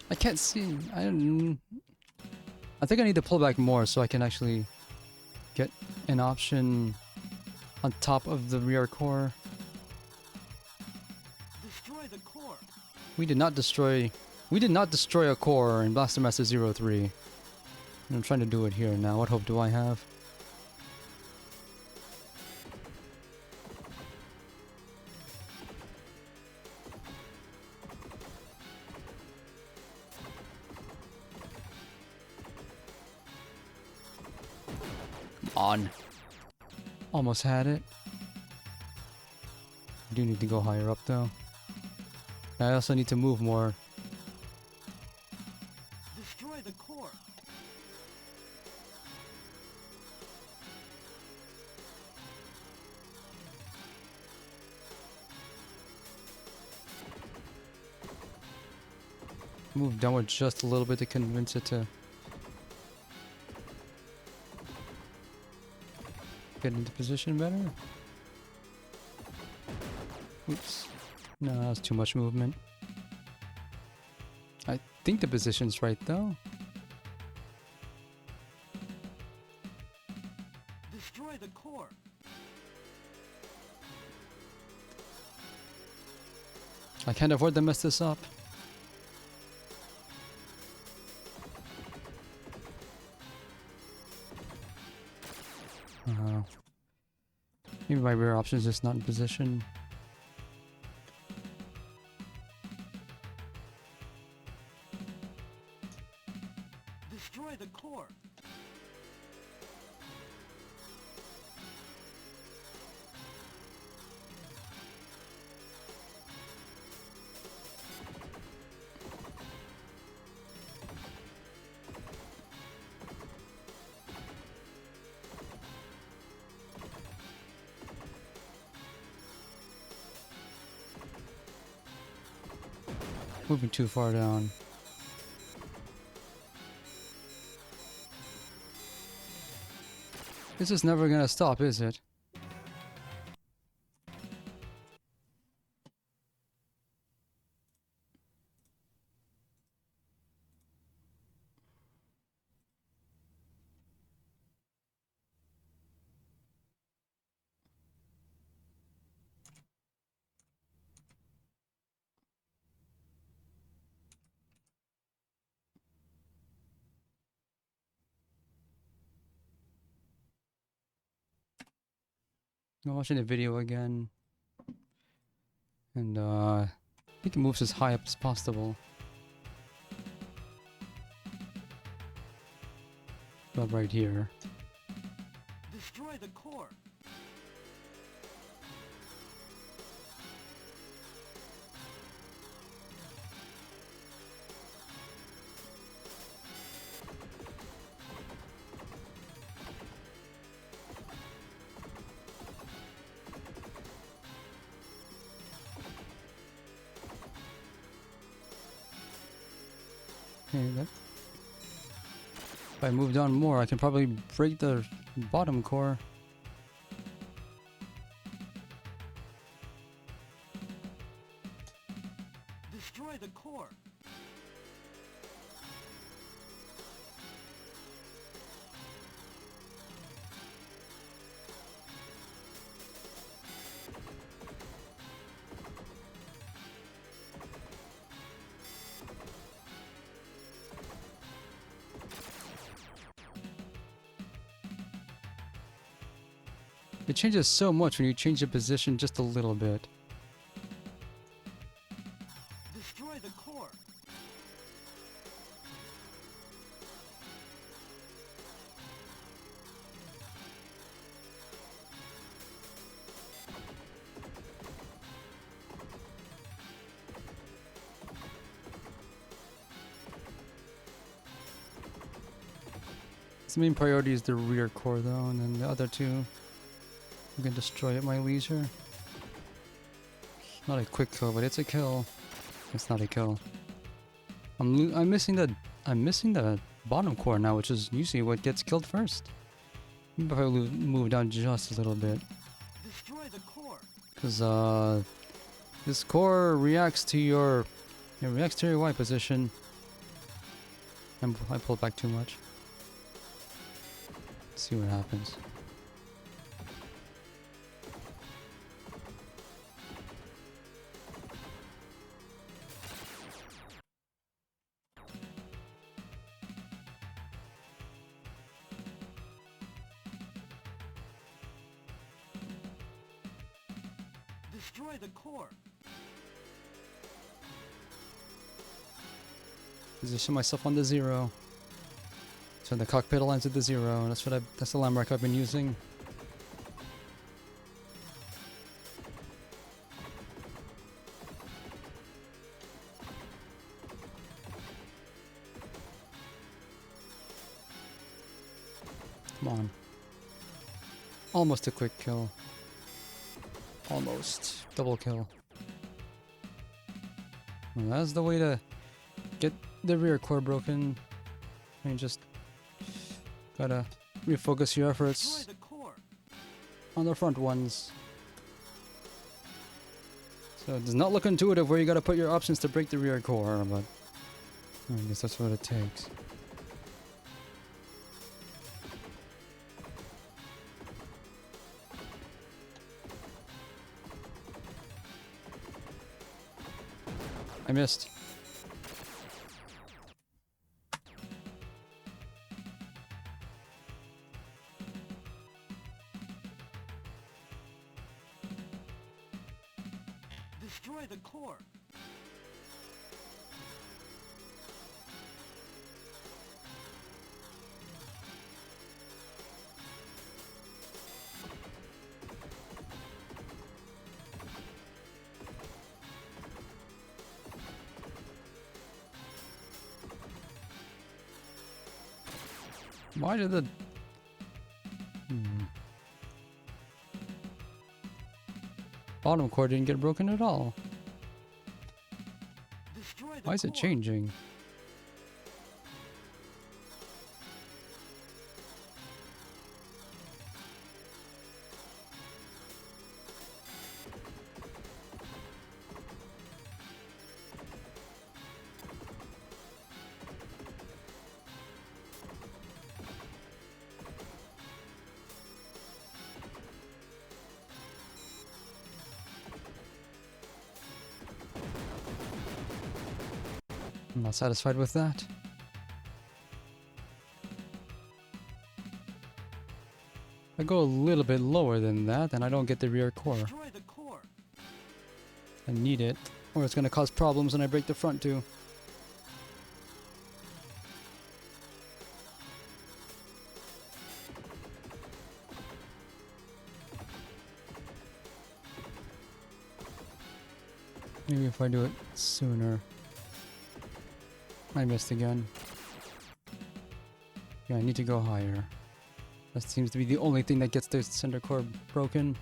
I can't see. I think I need to pull back more so I can actually get an option on top of the rear core. Destroy the core. We did not destroy a core in Blaster Master 03. I'm trying to do it here now. What hope do I have? On. Almost had it. I do need to go higher up though. I also need to move more. Destroy the core. Move downward just a little bit to convince it to get into position better. Oops. No, that was too much movement. I think the position's right though. Destroy the core. I can't afford to mess this up. Maybe my rear option is just not in position. Destroy the core. Moving too far down. This is never gonna stop, is it? I'm watching the video again. And he can move as high up as possible. About right here. Destroy the core. Okay, that. If I move down more, I can probably break the bottom core. Destroy the core. It changes so much when you change the position just a little bit. Destroy the core. Its main priority is the rear core though, and then the other two you can destroy at my leisure. Not a quick kill, but it's a kill. It's not a kill. I'm missing the bottom core now, which is usually what gets killed first. Maybe if I move down just a little bit, Destroy the core. because this core reacts to your Y position. And I pulled back too much. Let's see what happens. Destroy the core. Position myself on the 0. So the cockpit aligns with the 0. That's the landmark I've been using. Come on. Almost a quick kill. Almost. Double kill. Well, that's the way to get the rear core broken. I mean, just gotta refocus your efforts Destroy the core. on the front ones. So it does not look intuitive where you gotta put your options to break the rear core, but I guess that's what it takes. I missed. Destroy the core. Why did the... Bottom core didn't get broken at all? Destroy the Why is it core. changing? I'm not satisfied with that. I go a little bit lower than that, and I don't get the rear core. Destroy the core. I need it, or it's gonna cause problems when I break the front too. Maybe if I do it sooner. I missed again. Yeah, I need to go higher. That seems to be the only thing that gets the center core broken.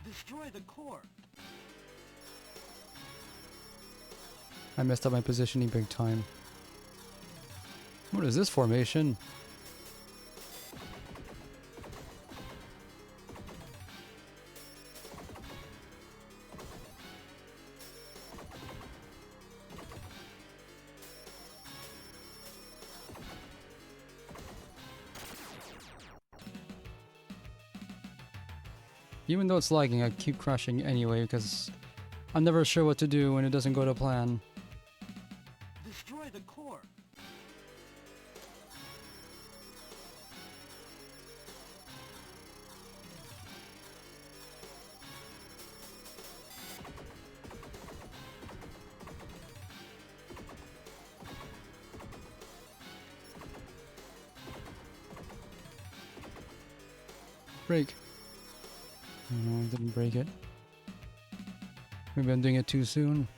Destroy the core. I messed up my positioning big time. What is this formation? Even though it's lagging, I keep crashing anyway because I'm never sure what to do when it doesn't go to plan. Destroy the core. Break. No, I didn't break it. Maybe I'm doing it too soon.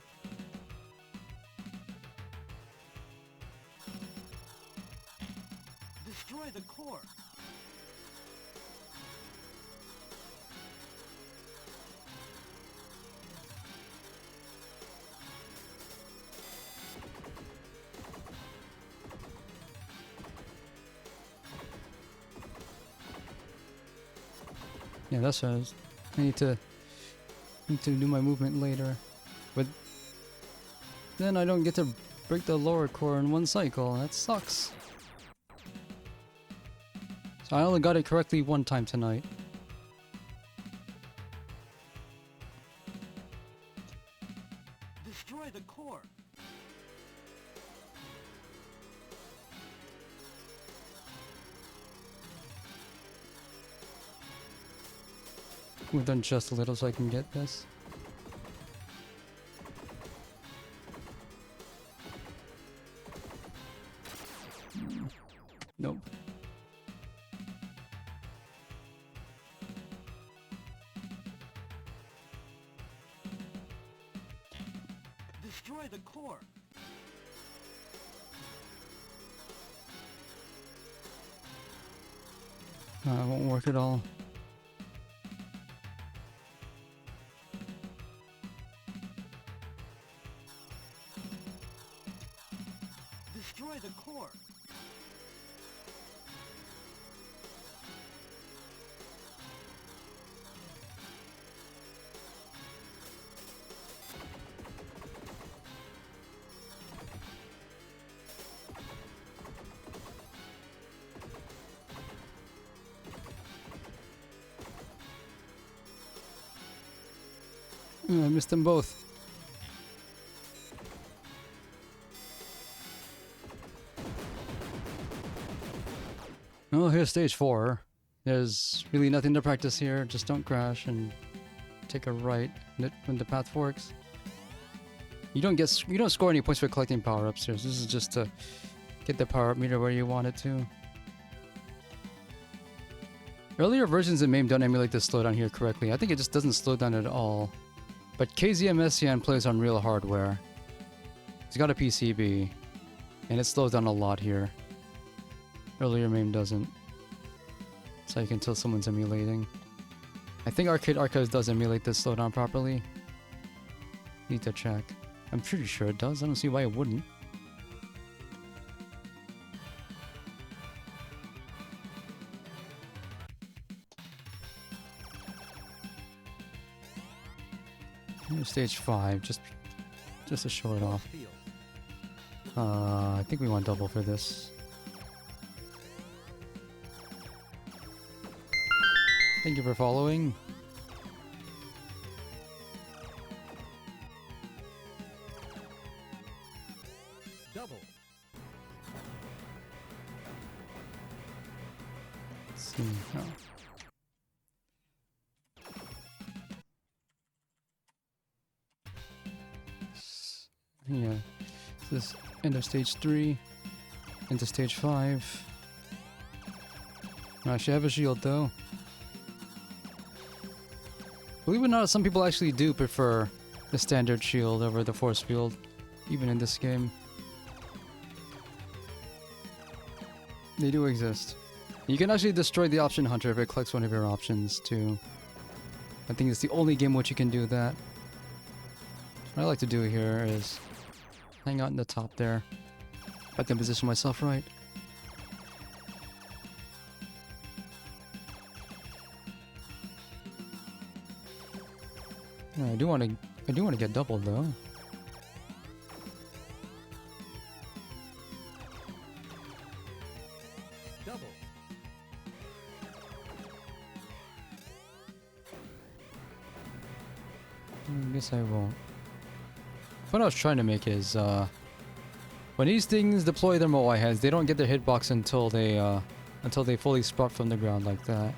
Destroy the core. Yeah, that's what I need to do my movement later. But then I don't get to break the lower core in one cycle. That sucks. So I only got it correctly one time tonight. Destroy the core. We've done just a little so I can get this. Nope. Destroy the core. It won't work at all. Destroy the core. I missed them both. Well, here's stage 4. There's really nothing to practice here. Just don't crash and take a right when the path forks. You don't score any points for collecting power-ups here. This is just to get the power-up meter where you want it to. Earlier versions of MAME don't emulate this slowdown here correctly. I think it just doesn't slow down at all. But KZM SCN plays on real hardware. It's got a PCB, and it slows down a lot here. Earlier MAME doesn't. So you can tell someone's emulating. I think Arcade Archives does emulate this slowdown properly. Need to check. I'm pretty sure it does. I don't see why it wouldn't. Here's stage 5, just to show it off. I think we want double for this. Thank you for following. Double. Let's see. Oh. Yeah. This is end of stage 3. Into stage 5. I should have a shield though. Believe it or not, some people actually do prefer the standard shield over the force field, even in this game. They do exist. You can actually destroy the option hunter if it collects one of your options too. I think it's the only game which you can do that. What I like to do here is hang out in the top there. If I can position myself right. Yeah, I do want to get doubled though. Double. I guess I won't. What I was trying to make is, when these things deploy their Moai heads, they don't get their hitbox until they fully sprout from the ground like that.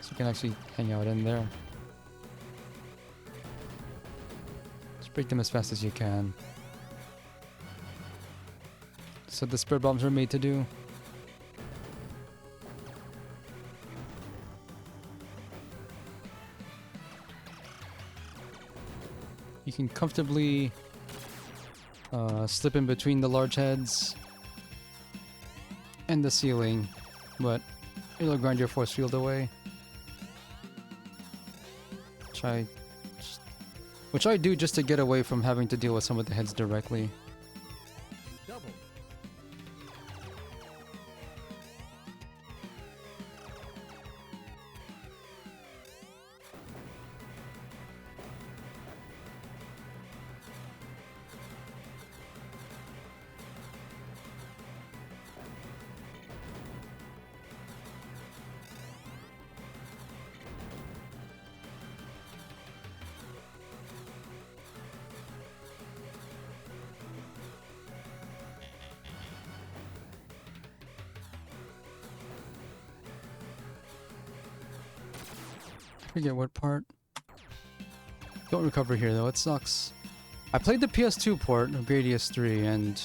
So you can actually hang out in there. Just break them as fast as you can. So the spirit bombs are made to do. You can comfortably slip in between the large heads and the ceiling, but it'll grind your force field away. Which I do just to get away from having to deal with some of the heads directly. Double. Forget what part. Don't recover here though, it sucks. I played the PS2 port of Gradius III, and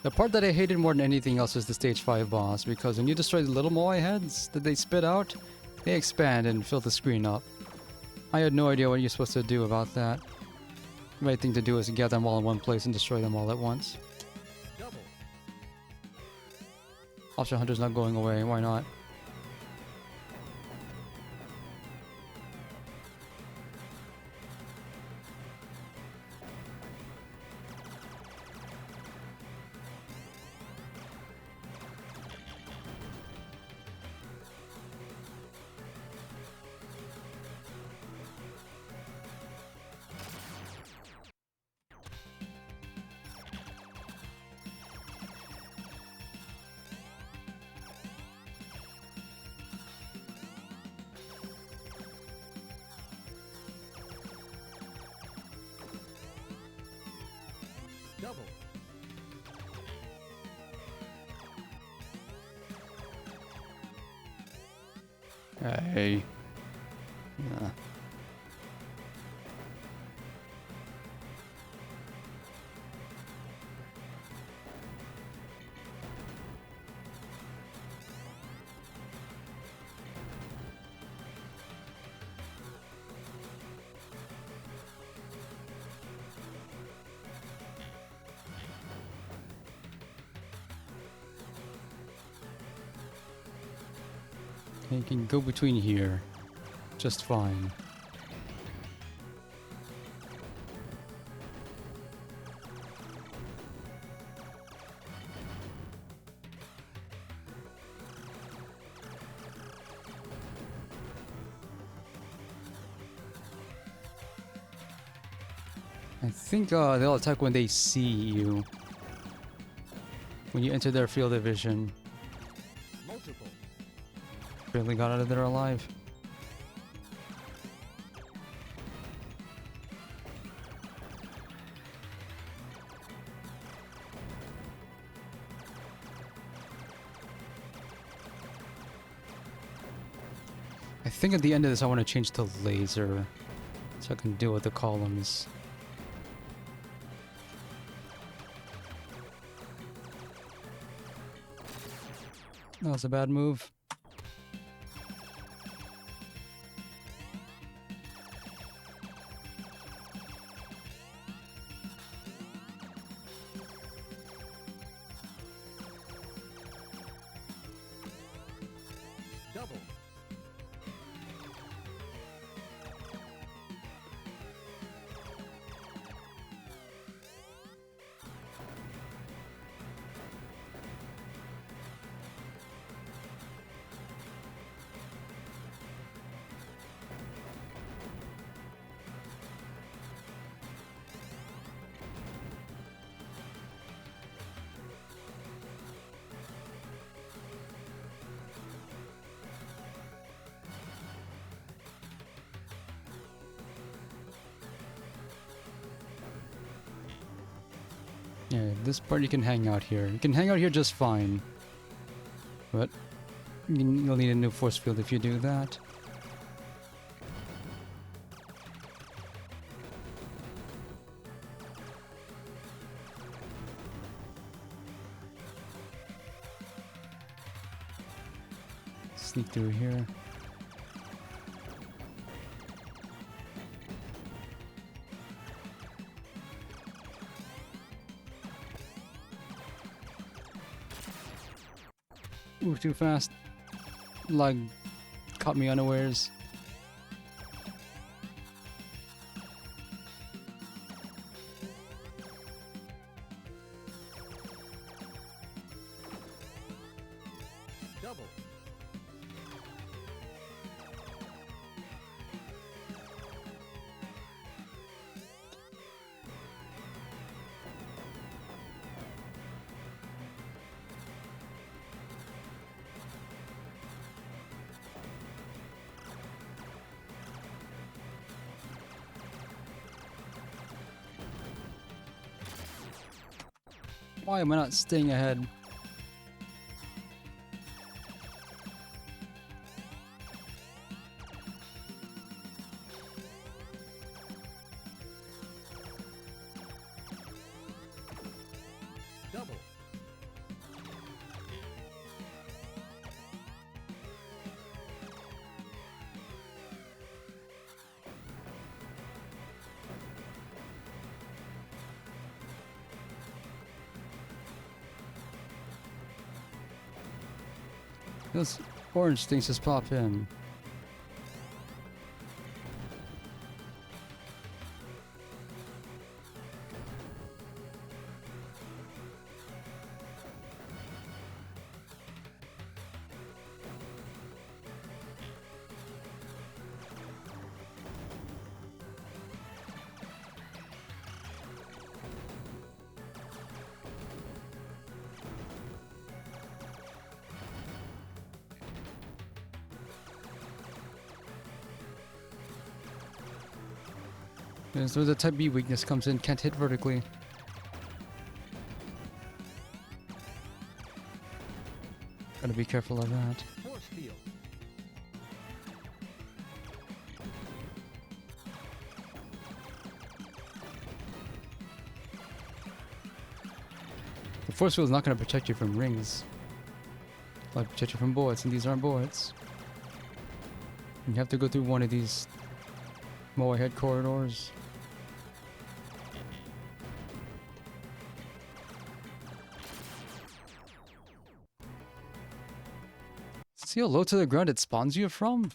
the part that I hated more than anything else is the stage 5 boss, because when you destroy the little Moai heads that they spit out, they expand and fill the screen up. I had no idea what you're supposed to do about that. The right thing to do is to get them all in one place and destroy them all at once. Double. Option Hunter's not going away, why not? Double. Hey. Yeah. You can go between here just fine. I think they'll attack when they see you. When you enter their field of vision. Multiple. Barely got out of there alive. I think at the end of this I want to change to laser so I can deal with the columns. That was a bad move. Double. Yeah, this part you can hang out here. You can hang out here just fine. But you'll need a new force field if you do that. Sneak through here. Move too fast. Lag caught me unawares. Double. Why am I not staying ahead? Double. Those orange things just pop in. That's where the type B weakness comes in, can't hit vertically. Gotta be careful of that. Force field. The force field is not gonna protect you from rings. It'll protect you from bullets, and these aren't bullets. You have to go through one of these Moai head corridors. See how low to the ground it spawns you from?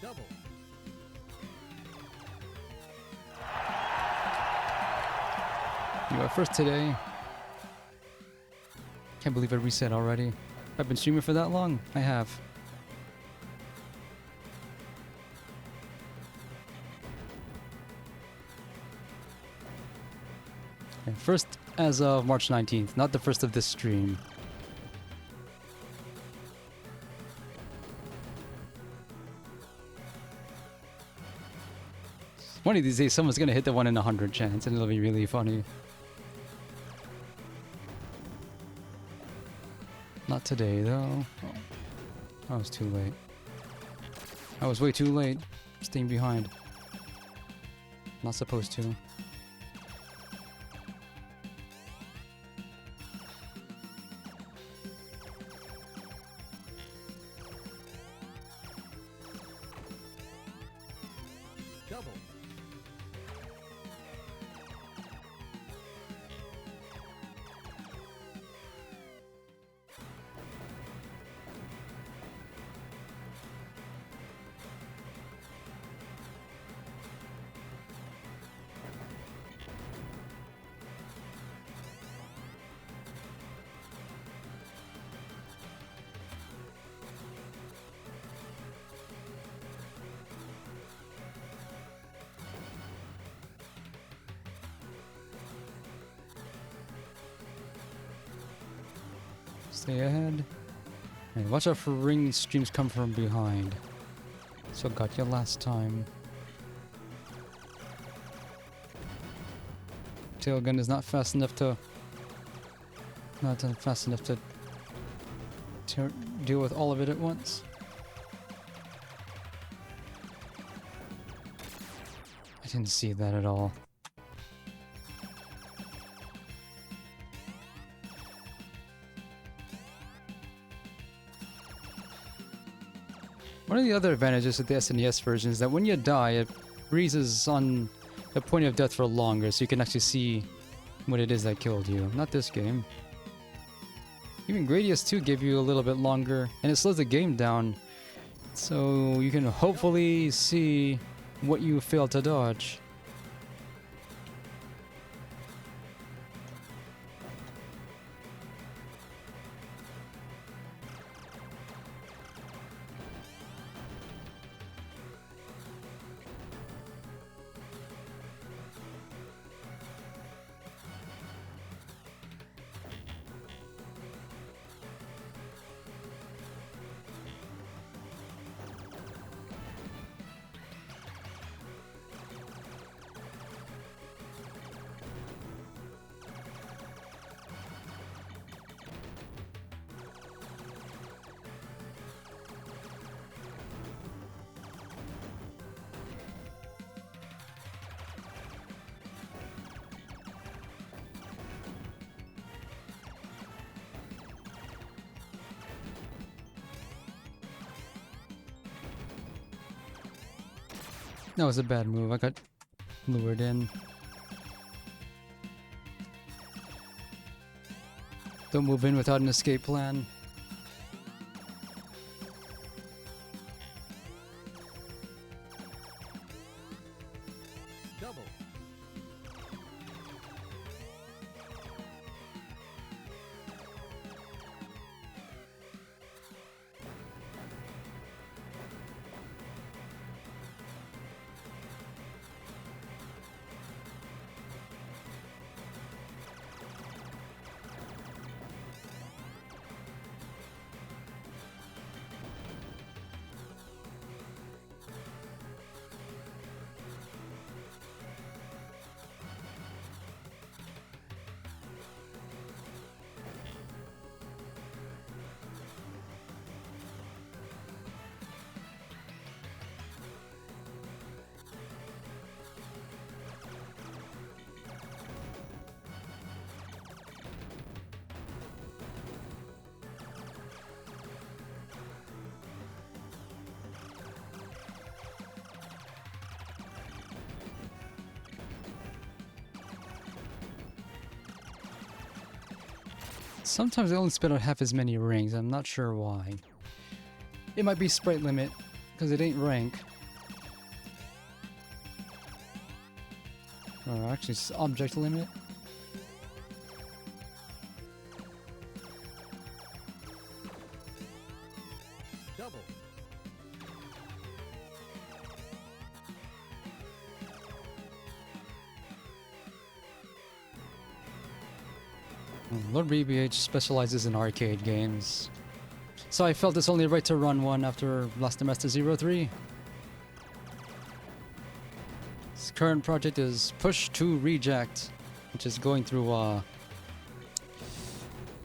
Double. You are first today. Can't believe it reset already. I've been streaming for that long. I have. Okay, first as of March 19th, not the first of this stream. One of these days, someone's gonna hit the 1 in 100 chance, and it'll be really funny. Not today, though. Oh, I was too late. I was way too late. Staying behind. Not supposed to. Double. Stay ahead. And watch out for ring streams come from behind. So got you last time. Tailgun is not fast enough to... Not fast enough to deal with all of it at once. I didn't see that at all. One of the other advantages of the SNES version is that when you die, it freezes on the point of death for longer, so you can actually see what it is that killed you. Not this game. Even Gradius II gave you a little bit longer, and it slows the game down, so you can hopefully see what you failed to dodge. That was a bad move. I got lured in. Don't move in without an escape plan. Double. Sometimes they only spit out half as many rings. I'm not sure why. It might be sprite limit, because it ain't rank. Or actually, it's object limit. Double. Lord BBH specializes in arcade games, so I felt it's only right to run one after Blast the Master 03. It's current project is Push to Reject, which is going through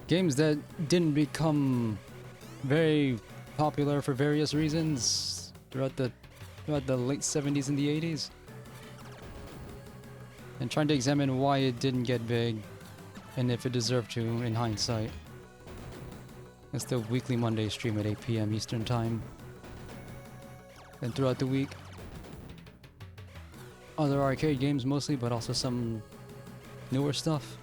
games that didn't become very popular for various reasons throughout the late 70s and the 80s, and trying to examine why it didn't get big and if it deserved to in hindsight. It's the weekly Monday stream at 8 p.m. Eastern Time. And throughout the week, other arcade games mostly, but also some newer stuff.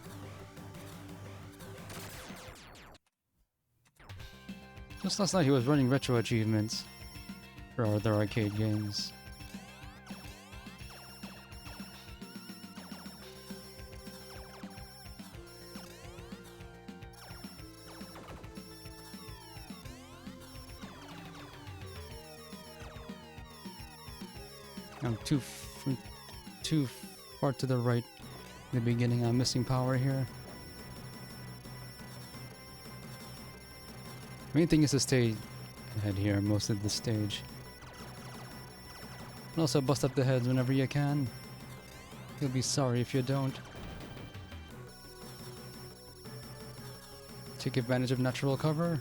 Just last night he was running retro achievements for other arcade games. I'm too far to the right in the beginning. I'm missing power here. Main thing is to stay ahead here most of the stage. And also bust up the heads whenever you can. You'll be sorry if you don't. Take advantage of natural cover,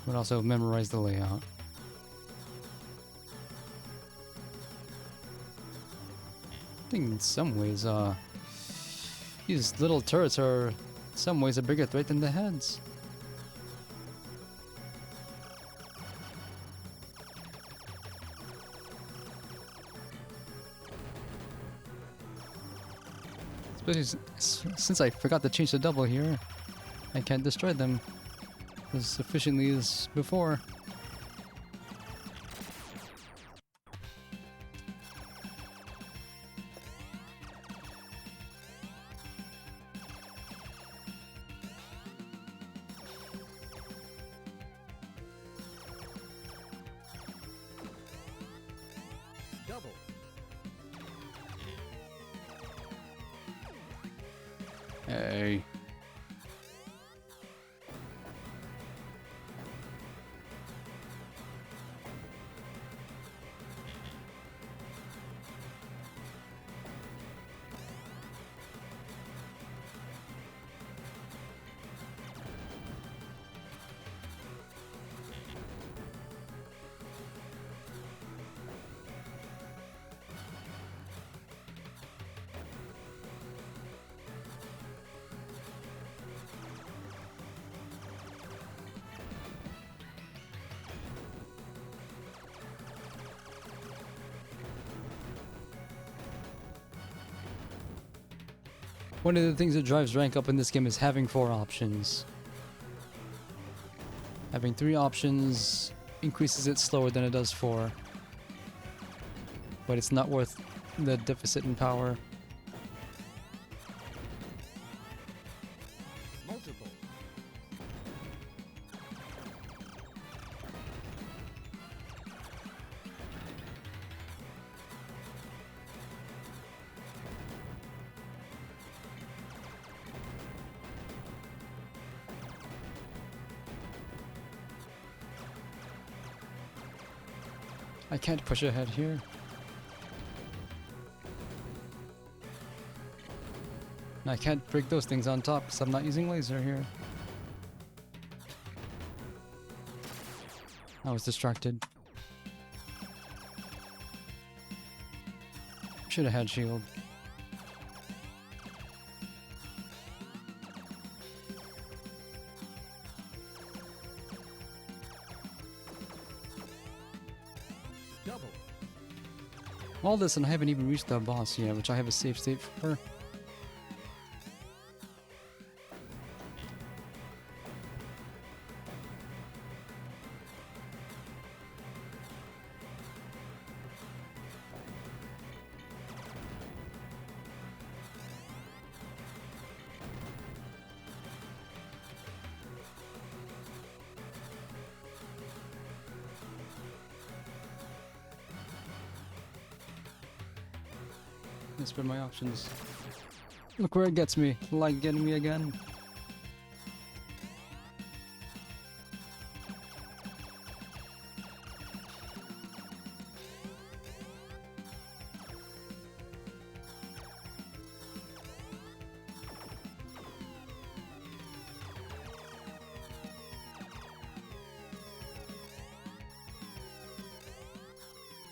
but also memorize the layout. I think in some ways, these little turrets are in some ways a bigger threat than the heads. Especially since I forgot to change the double here, I can't destroy them as efficiently as before. Double. Hey. One of the things that drives rank up in this game is having 4 options. Having 3 options increases it slower than it does 4. But it's not worth the deficit in power. Multiple. I can't push ahead here. And I can't break those things on top because I'm not using laser here. I was distracted. Should have had shield. Double. All this and I haven't even reached the boss yet, which I have a save state for. Let's spread my options. Look where it gets me. Like getting me again.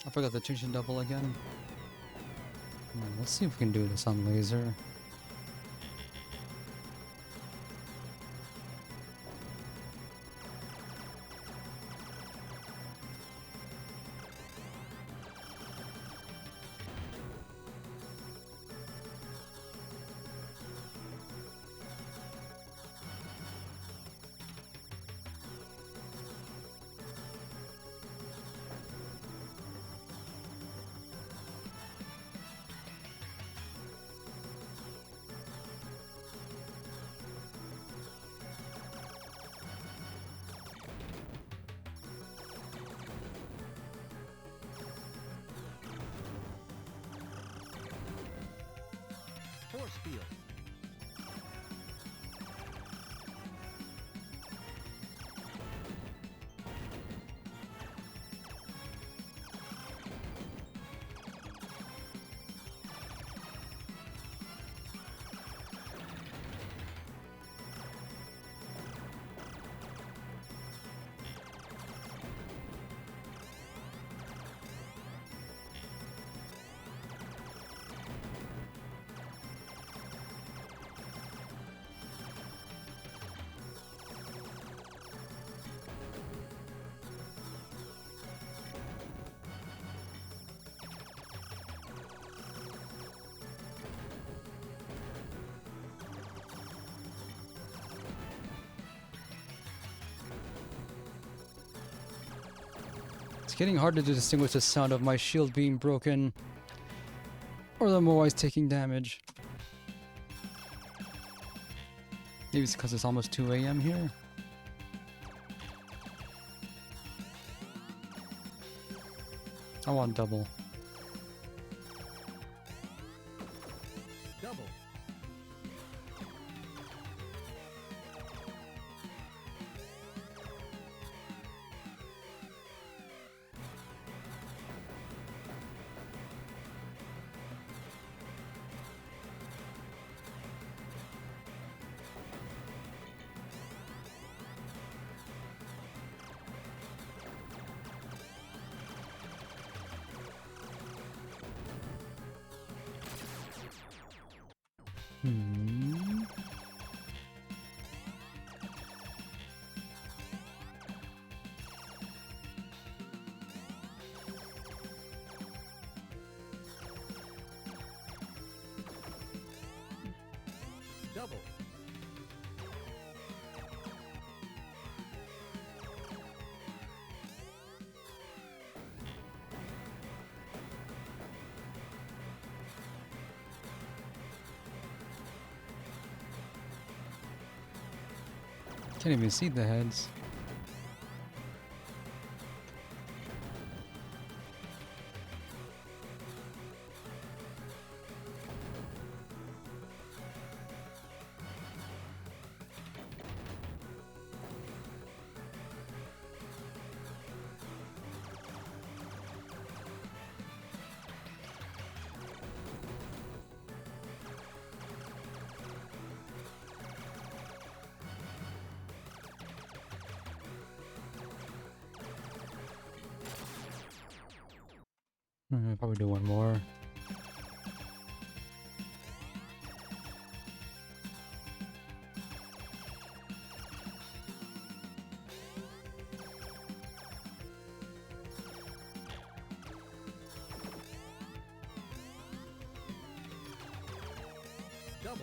I forgot to change the double again. Let's see if we can do this on laser. Force field. It's getting harder to distinguish the sound of my shield being broken or the Moai's taking damage. Maybe it's because it's almost 2 a.m. here. I want double. Double. Hmm. Double. Can't even see the heads. Probably do one more. Double.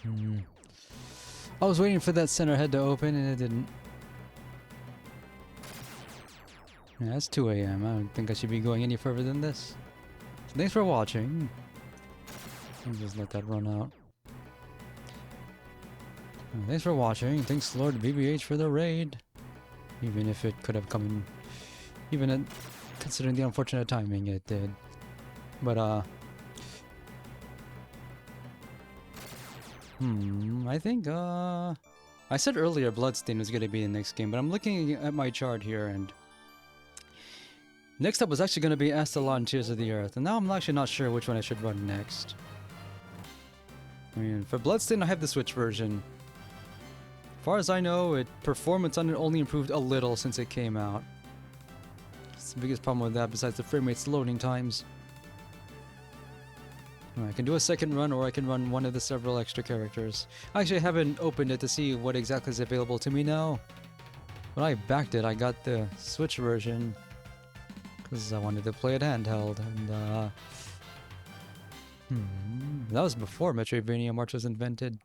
I was waiting for that center head to open and it didn't. Yeah, it's 2 a.m. I don't think I should be going any further than this. So thanks for watching. I'll just let that run out. Thanks for watching. Thanks Lord BBH for the raid. Even if it could have come in, considering the unfortunate timing it did. But I think I said earlier Bloodstain was gonna be the next game, but I'm looking at my chart here and next up was actually gonna be Astalon Tears of the Earth, and now I'm actually not sure which one I should run next. I mean, for Bloodstain I have the Switch version. As far as I know, performance on it only improved a little since it came out. It's the biggest problem with that besides the frame rate's loading times. I can do a second run or I can run one of the several extra characters. I actually haven't opened it to see what exactly is available to me now. When I backed it, I got the Switch version because I wanted to play it handheld, and that was before Metroidvania March was invented.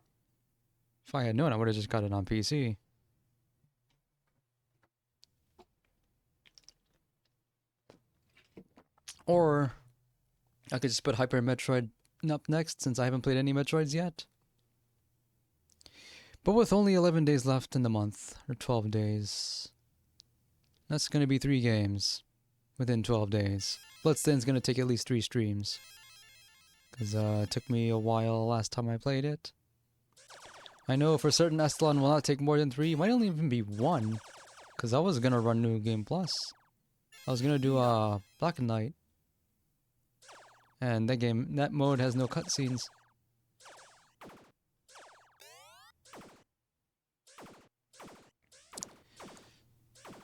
If I had known, I would have just got it on PC. Or I could just put Hyper Metroid up next since I haven't played any Metroids yet. But with only 11 days left in the month, or 12 days, that's going to be 3 games within 12 days. Bloodstain's going to take at least 3 streams. Because it took me a while last time I played it. I know for certain Astalon will not take more than 3. It might only even be 1. Because I was going to run New Game Plus. I was going to do Black Knight. And that mode has no cutscenes.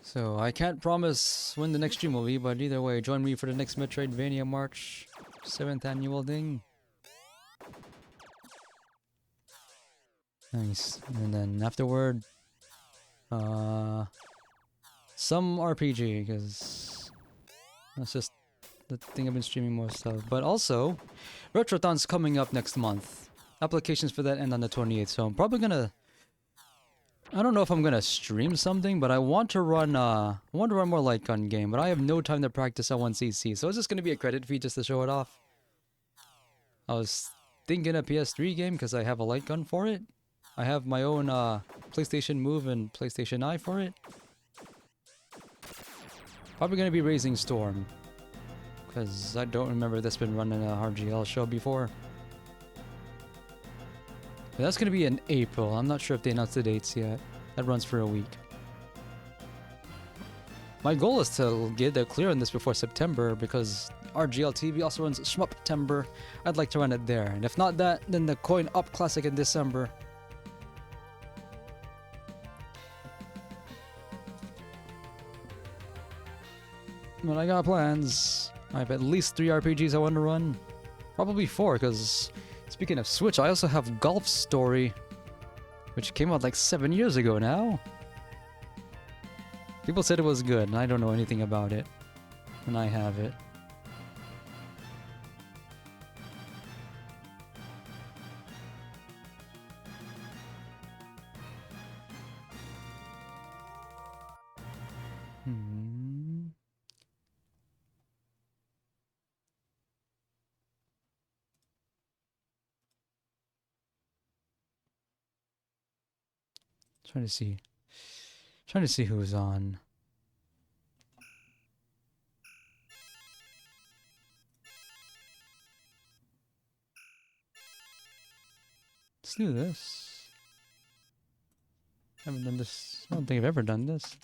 So I can't promise when the next stream will be, but either way, join me for the next Metroidvania March 7th annual thing. Nice. And then afterward, some RPG, because that's just the thing I've been streaming most of. But also, Retrothon's coming up next month. Applications for that end on the 28th, so I'm probably gonna... I don't know if I'm gonna stream something, but I want to run more light gun game, but I have no time to practice at 1cc, so it's just gonna be a credit fee just to show it off. I was thinking a PS3 game because I have a light gun for it. I have my own PlayStation Move and PlayStation Eye for it. Probably gonna be Raising Storm, because I don't remember this been running a RGL show before. But that's gonna be in April. I'm not sure if they announced the dates yet. That runs for a week. My goal is to get a clear on this before September because RGL TV also runs Schmuptember. I'd like to run it there. And if not that, then the Coin Up Classic in December. But I got plans. I have at least 3 RPGs I want to run. Probably 4, because speaking of Switch, I also have Golf Story, which came out like 7 years ago now. People said it was good, and I don't know anything about it. And I have it. Trying to see who's on. Let's do this. I haven't done this. I don't think I've ever done this.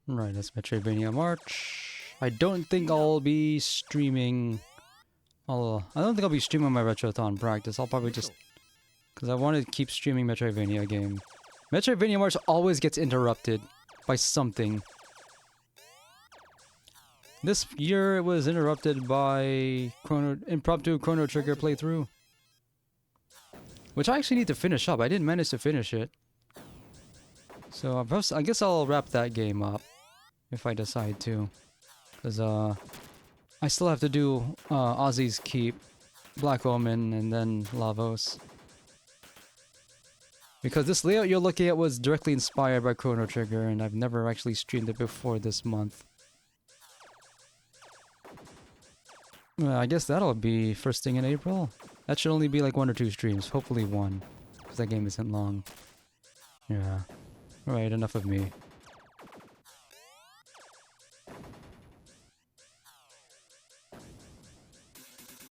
Right, that's Metroidvania March. I don't think I'll be streaming. I don't think I'll be streaming my Retrothon practice. I'll probably just, because I want to keep streaming Metroidvania game. Metroidvania March always gets interrupted by something. This year it was interrupted by impromptu Chrono Trigger playthrough, which I actually need to finish up. I didn't manage to finish it, so I guess I'll wrap that game up. if I decide to. Because I still have to do Ozzy's Keep, Black Omen, and then Lavos. Because this layout you're looking at was directly inspired by Chrono Trigger, and I've never actually streamed it before this month. I guess that'll be first thing in April. That should only be like 1 or 2 streams, hopefully 1. Because that game isn't long. Yeah. Alright, enough of me.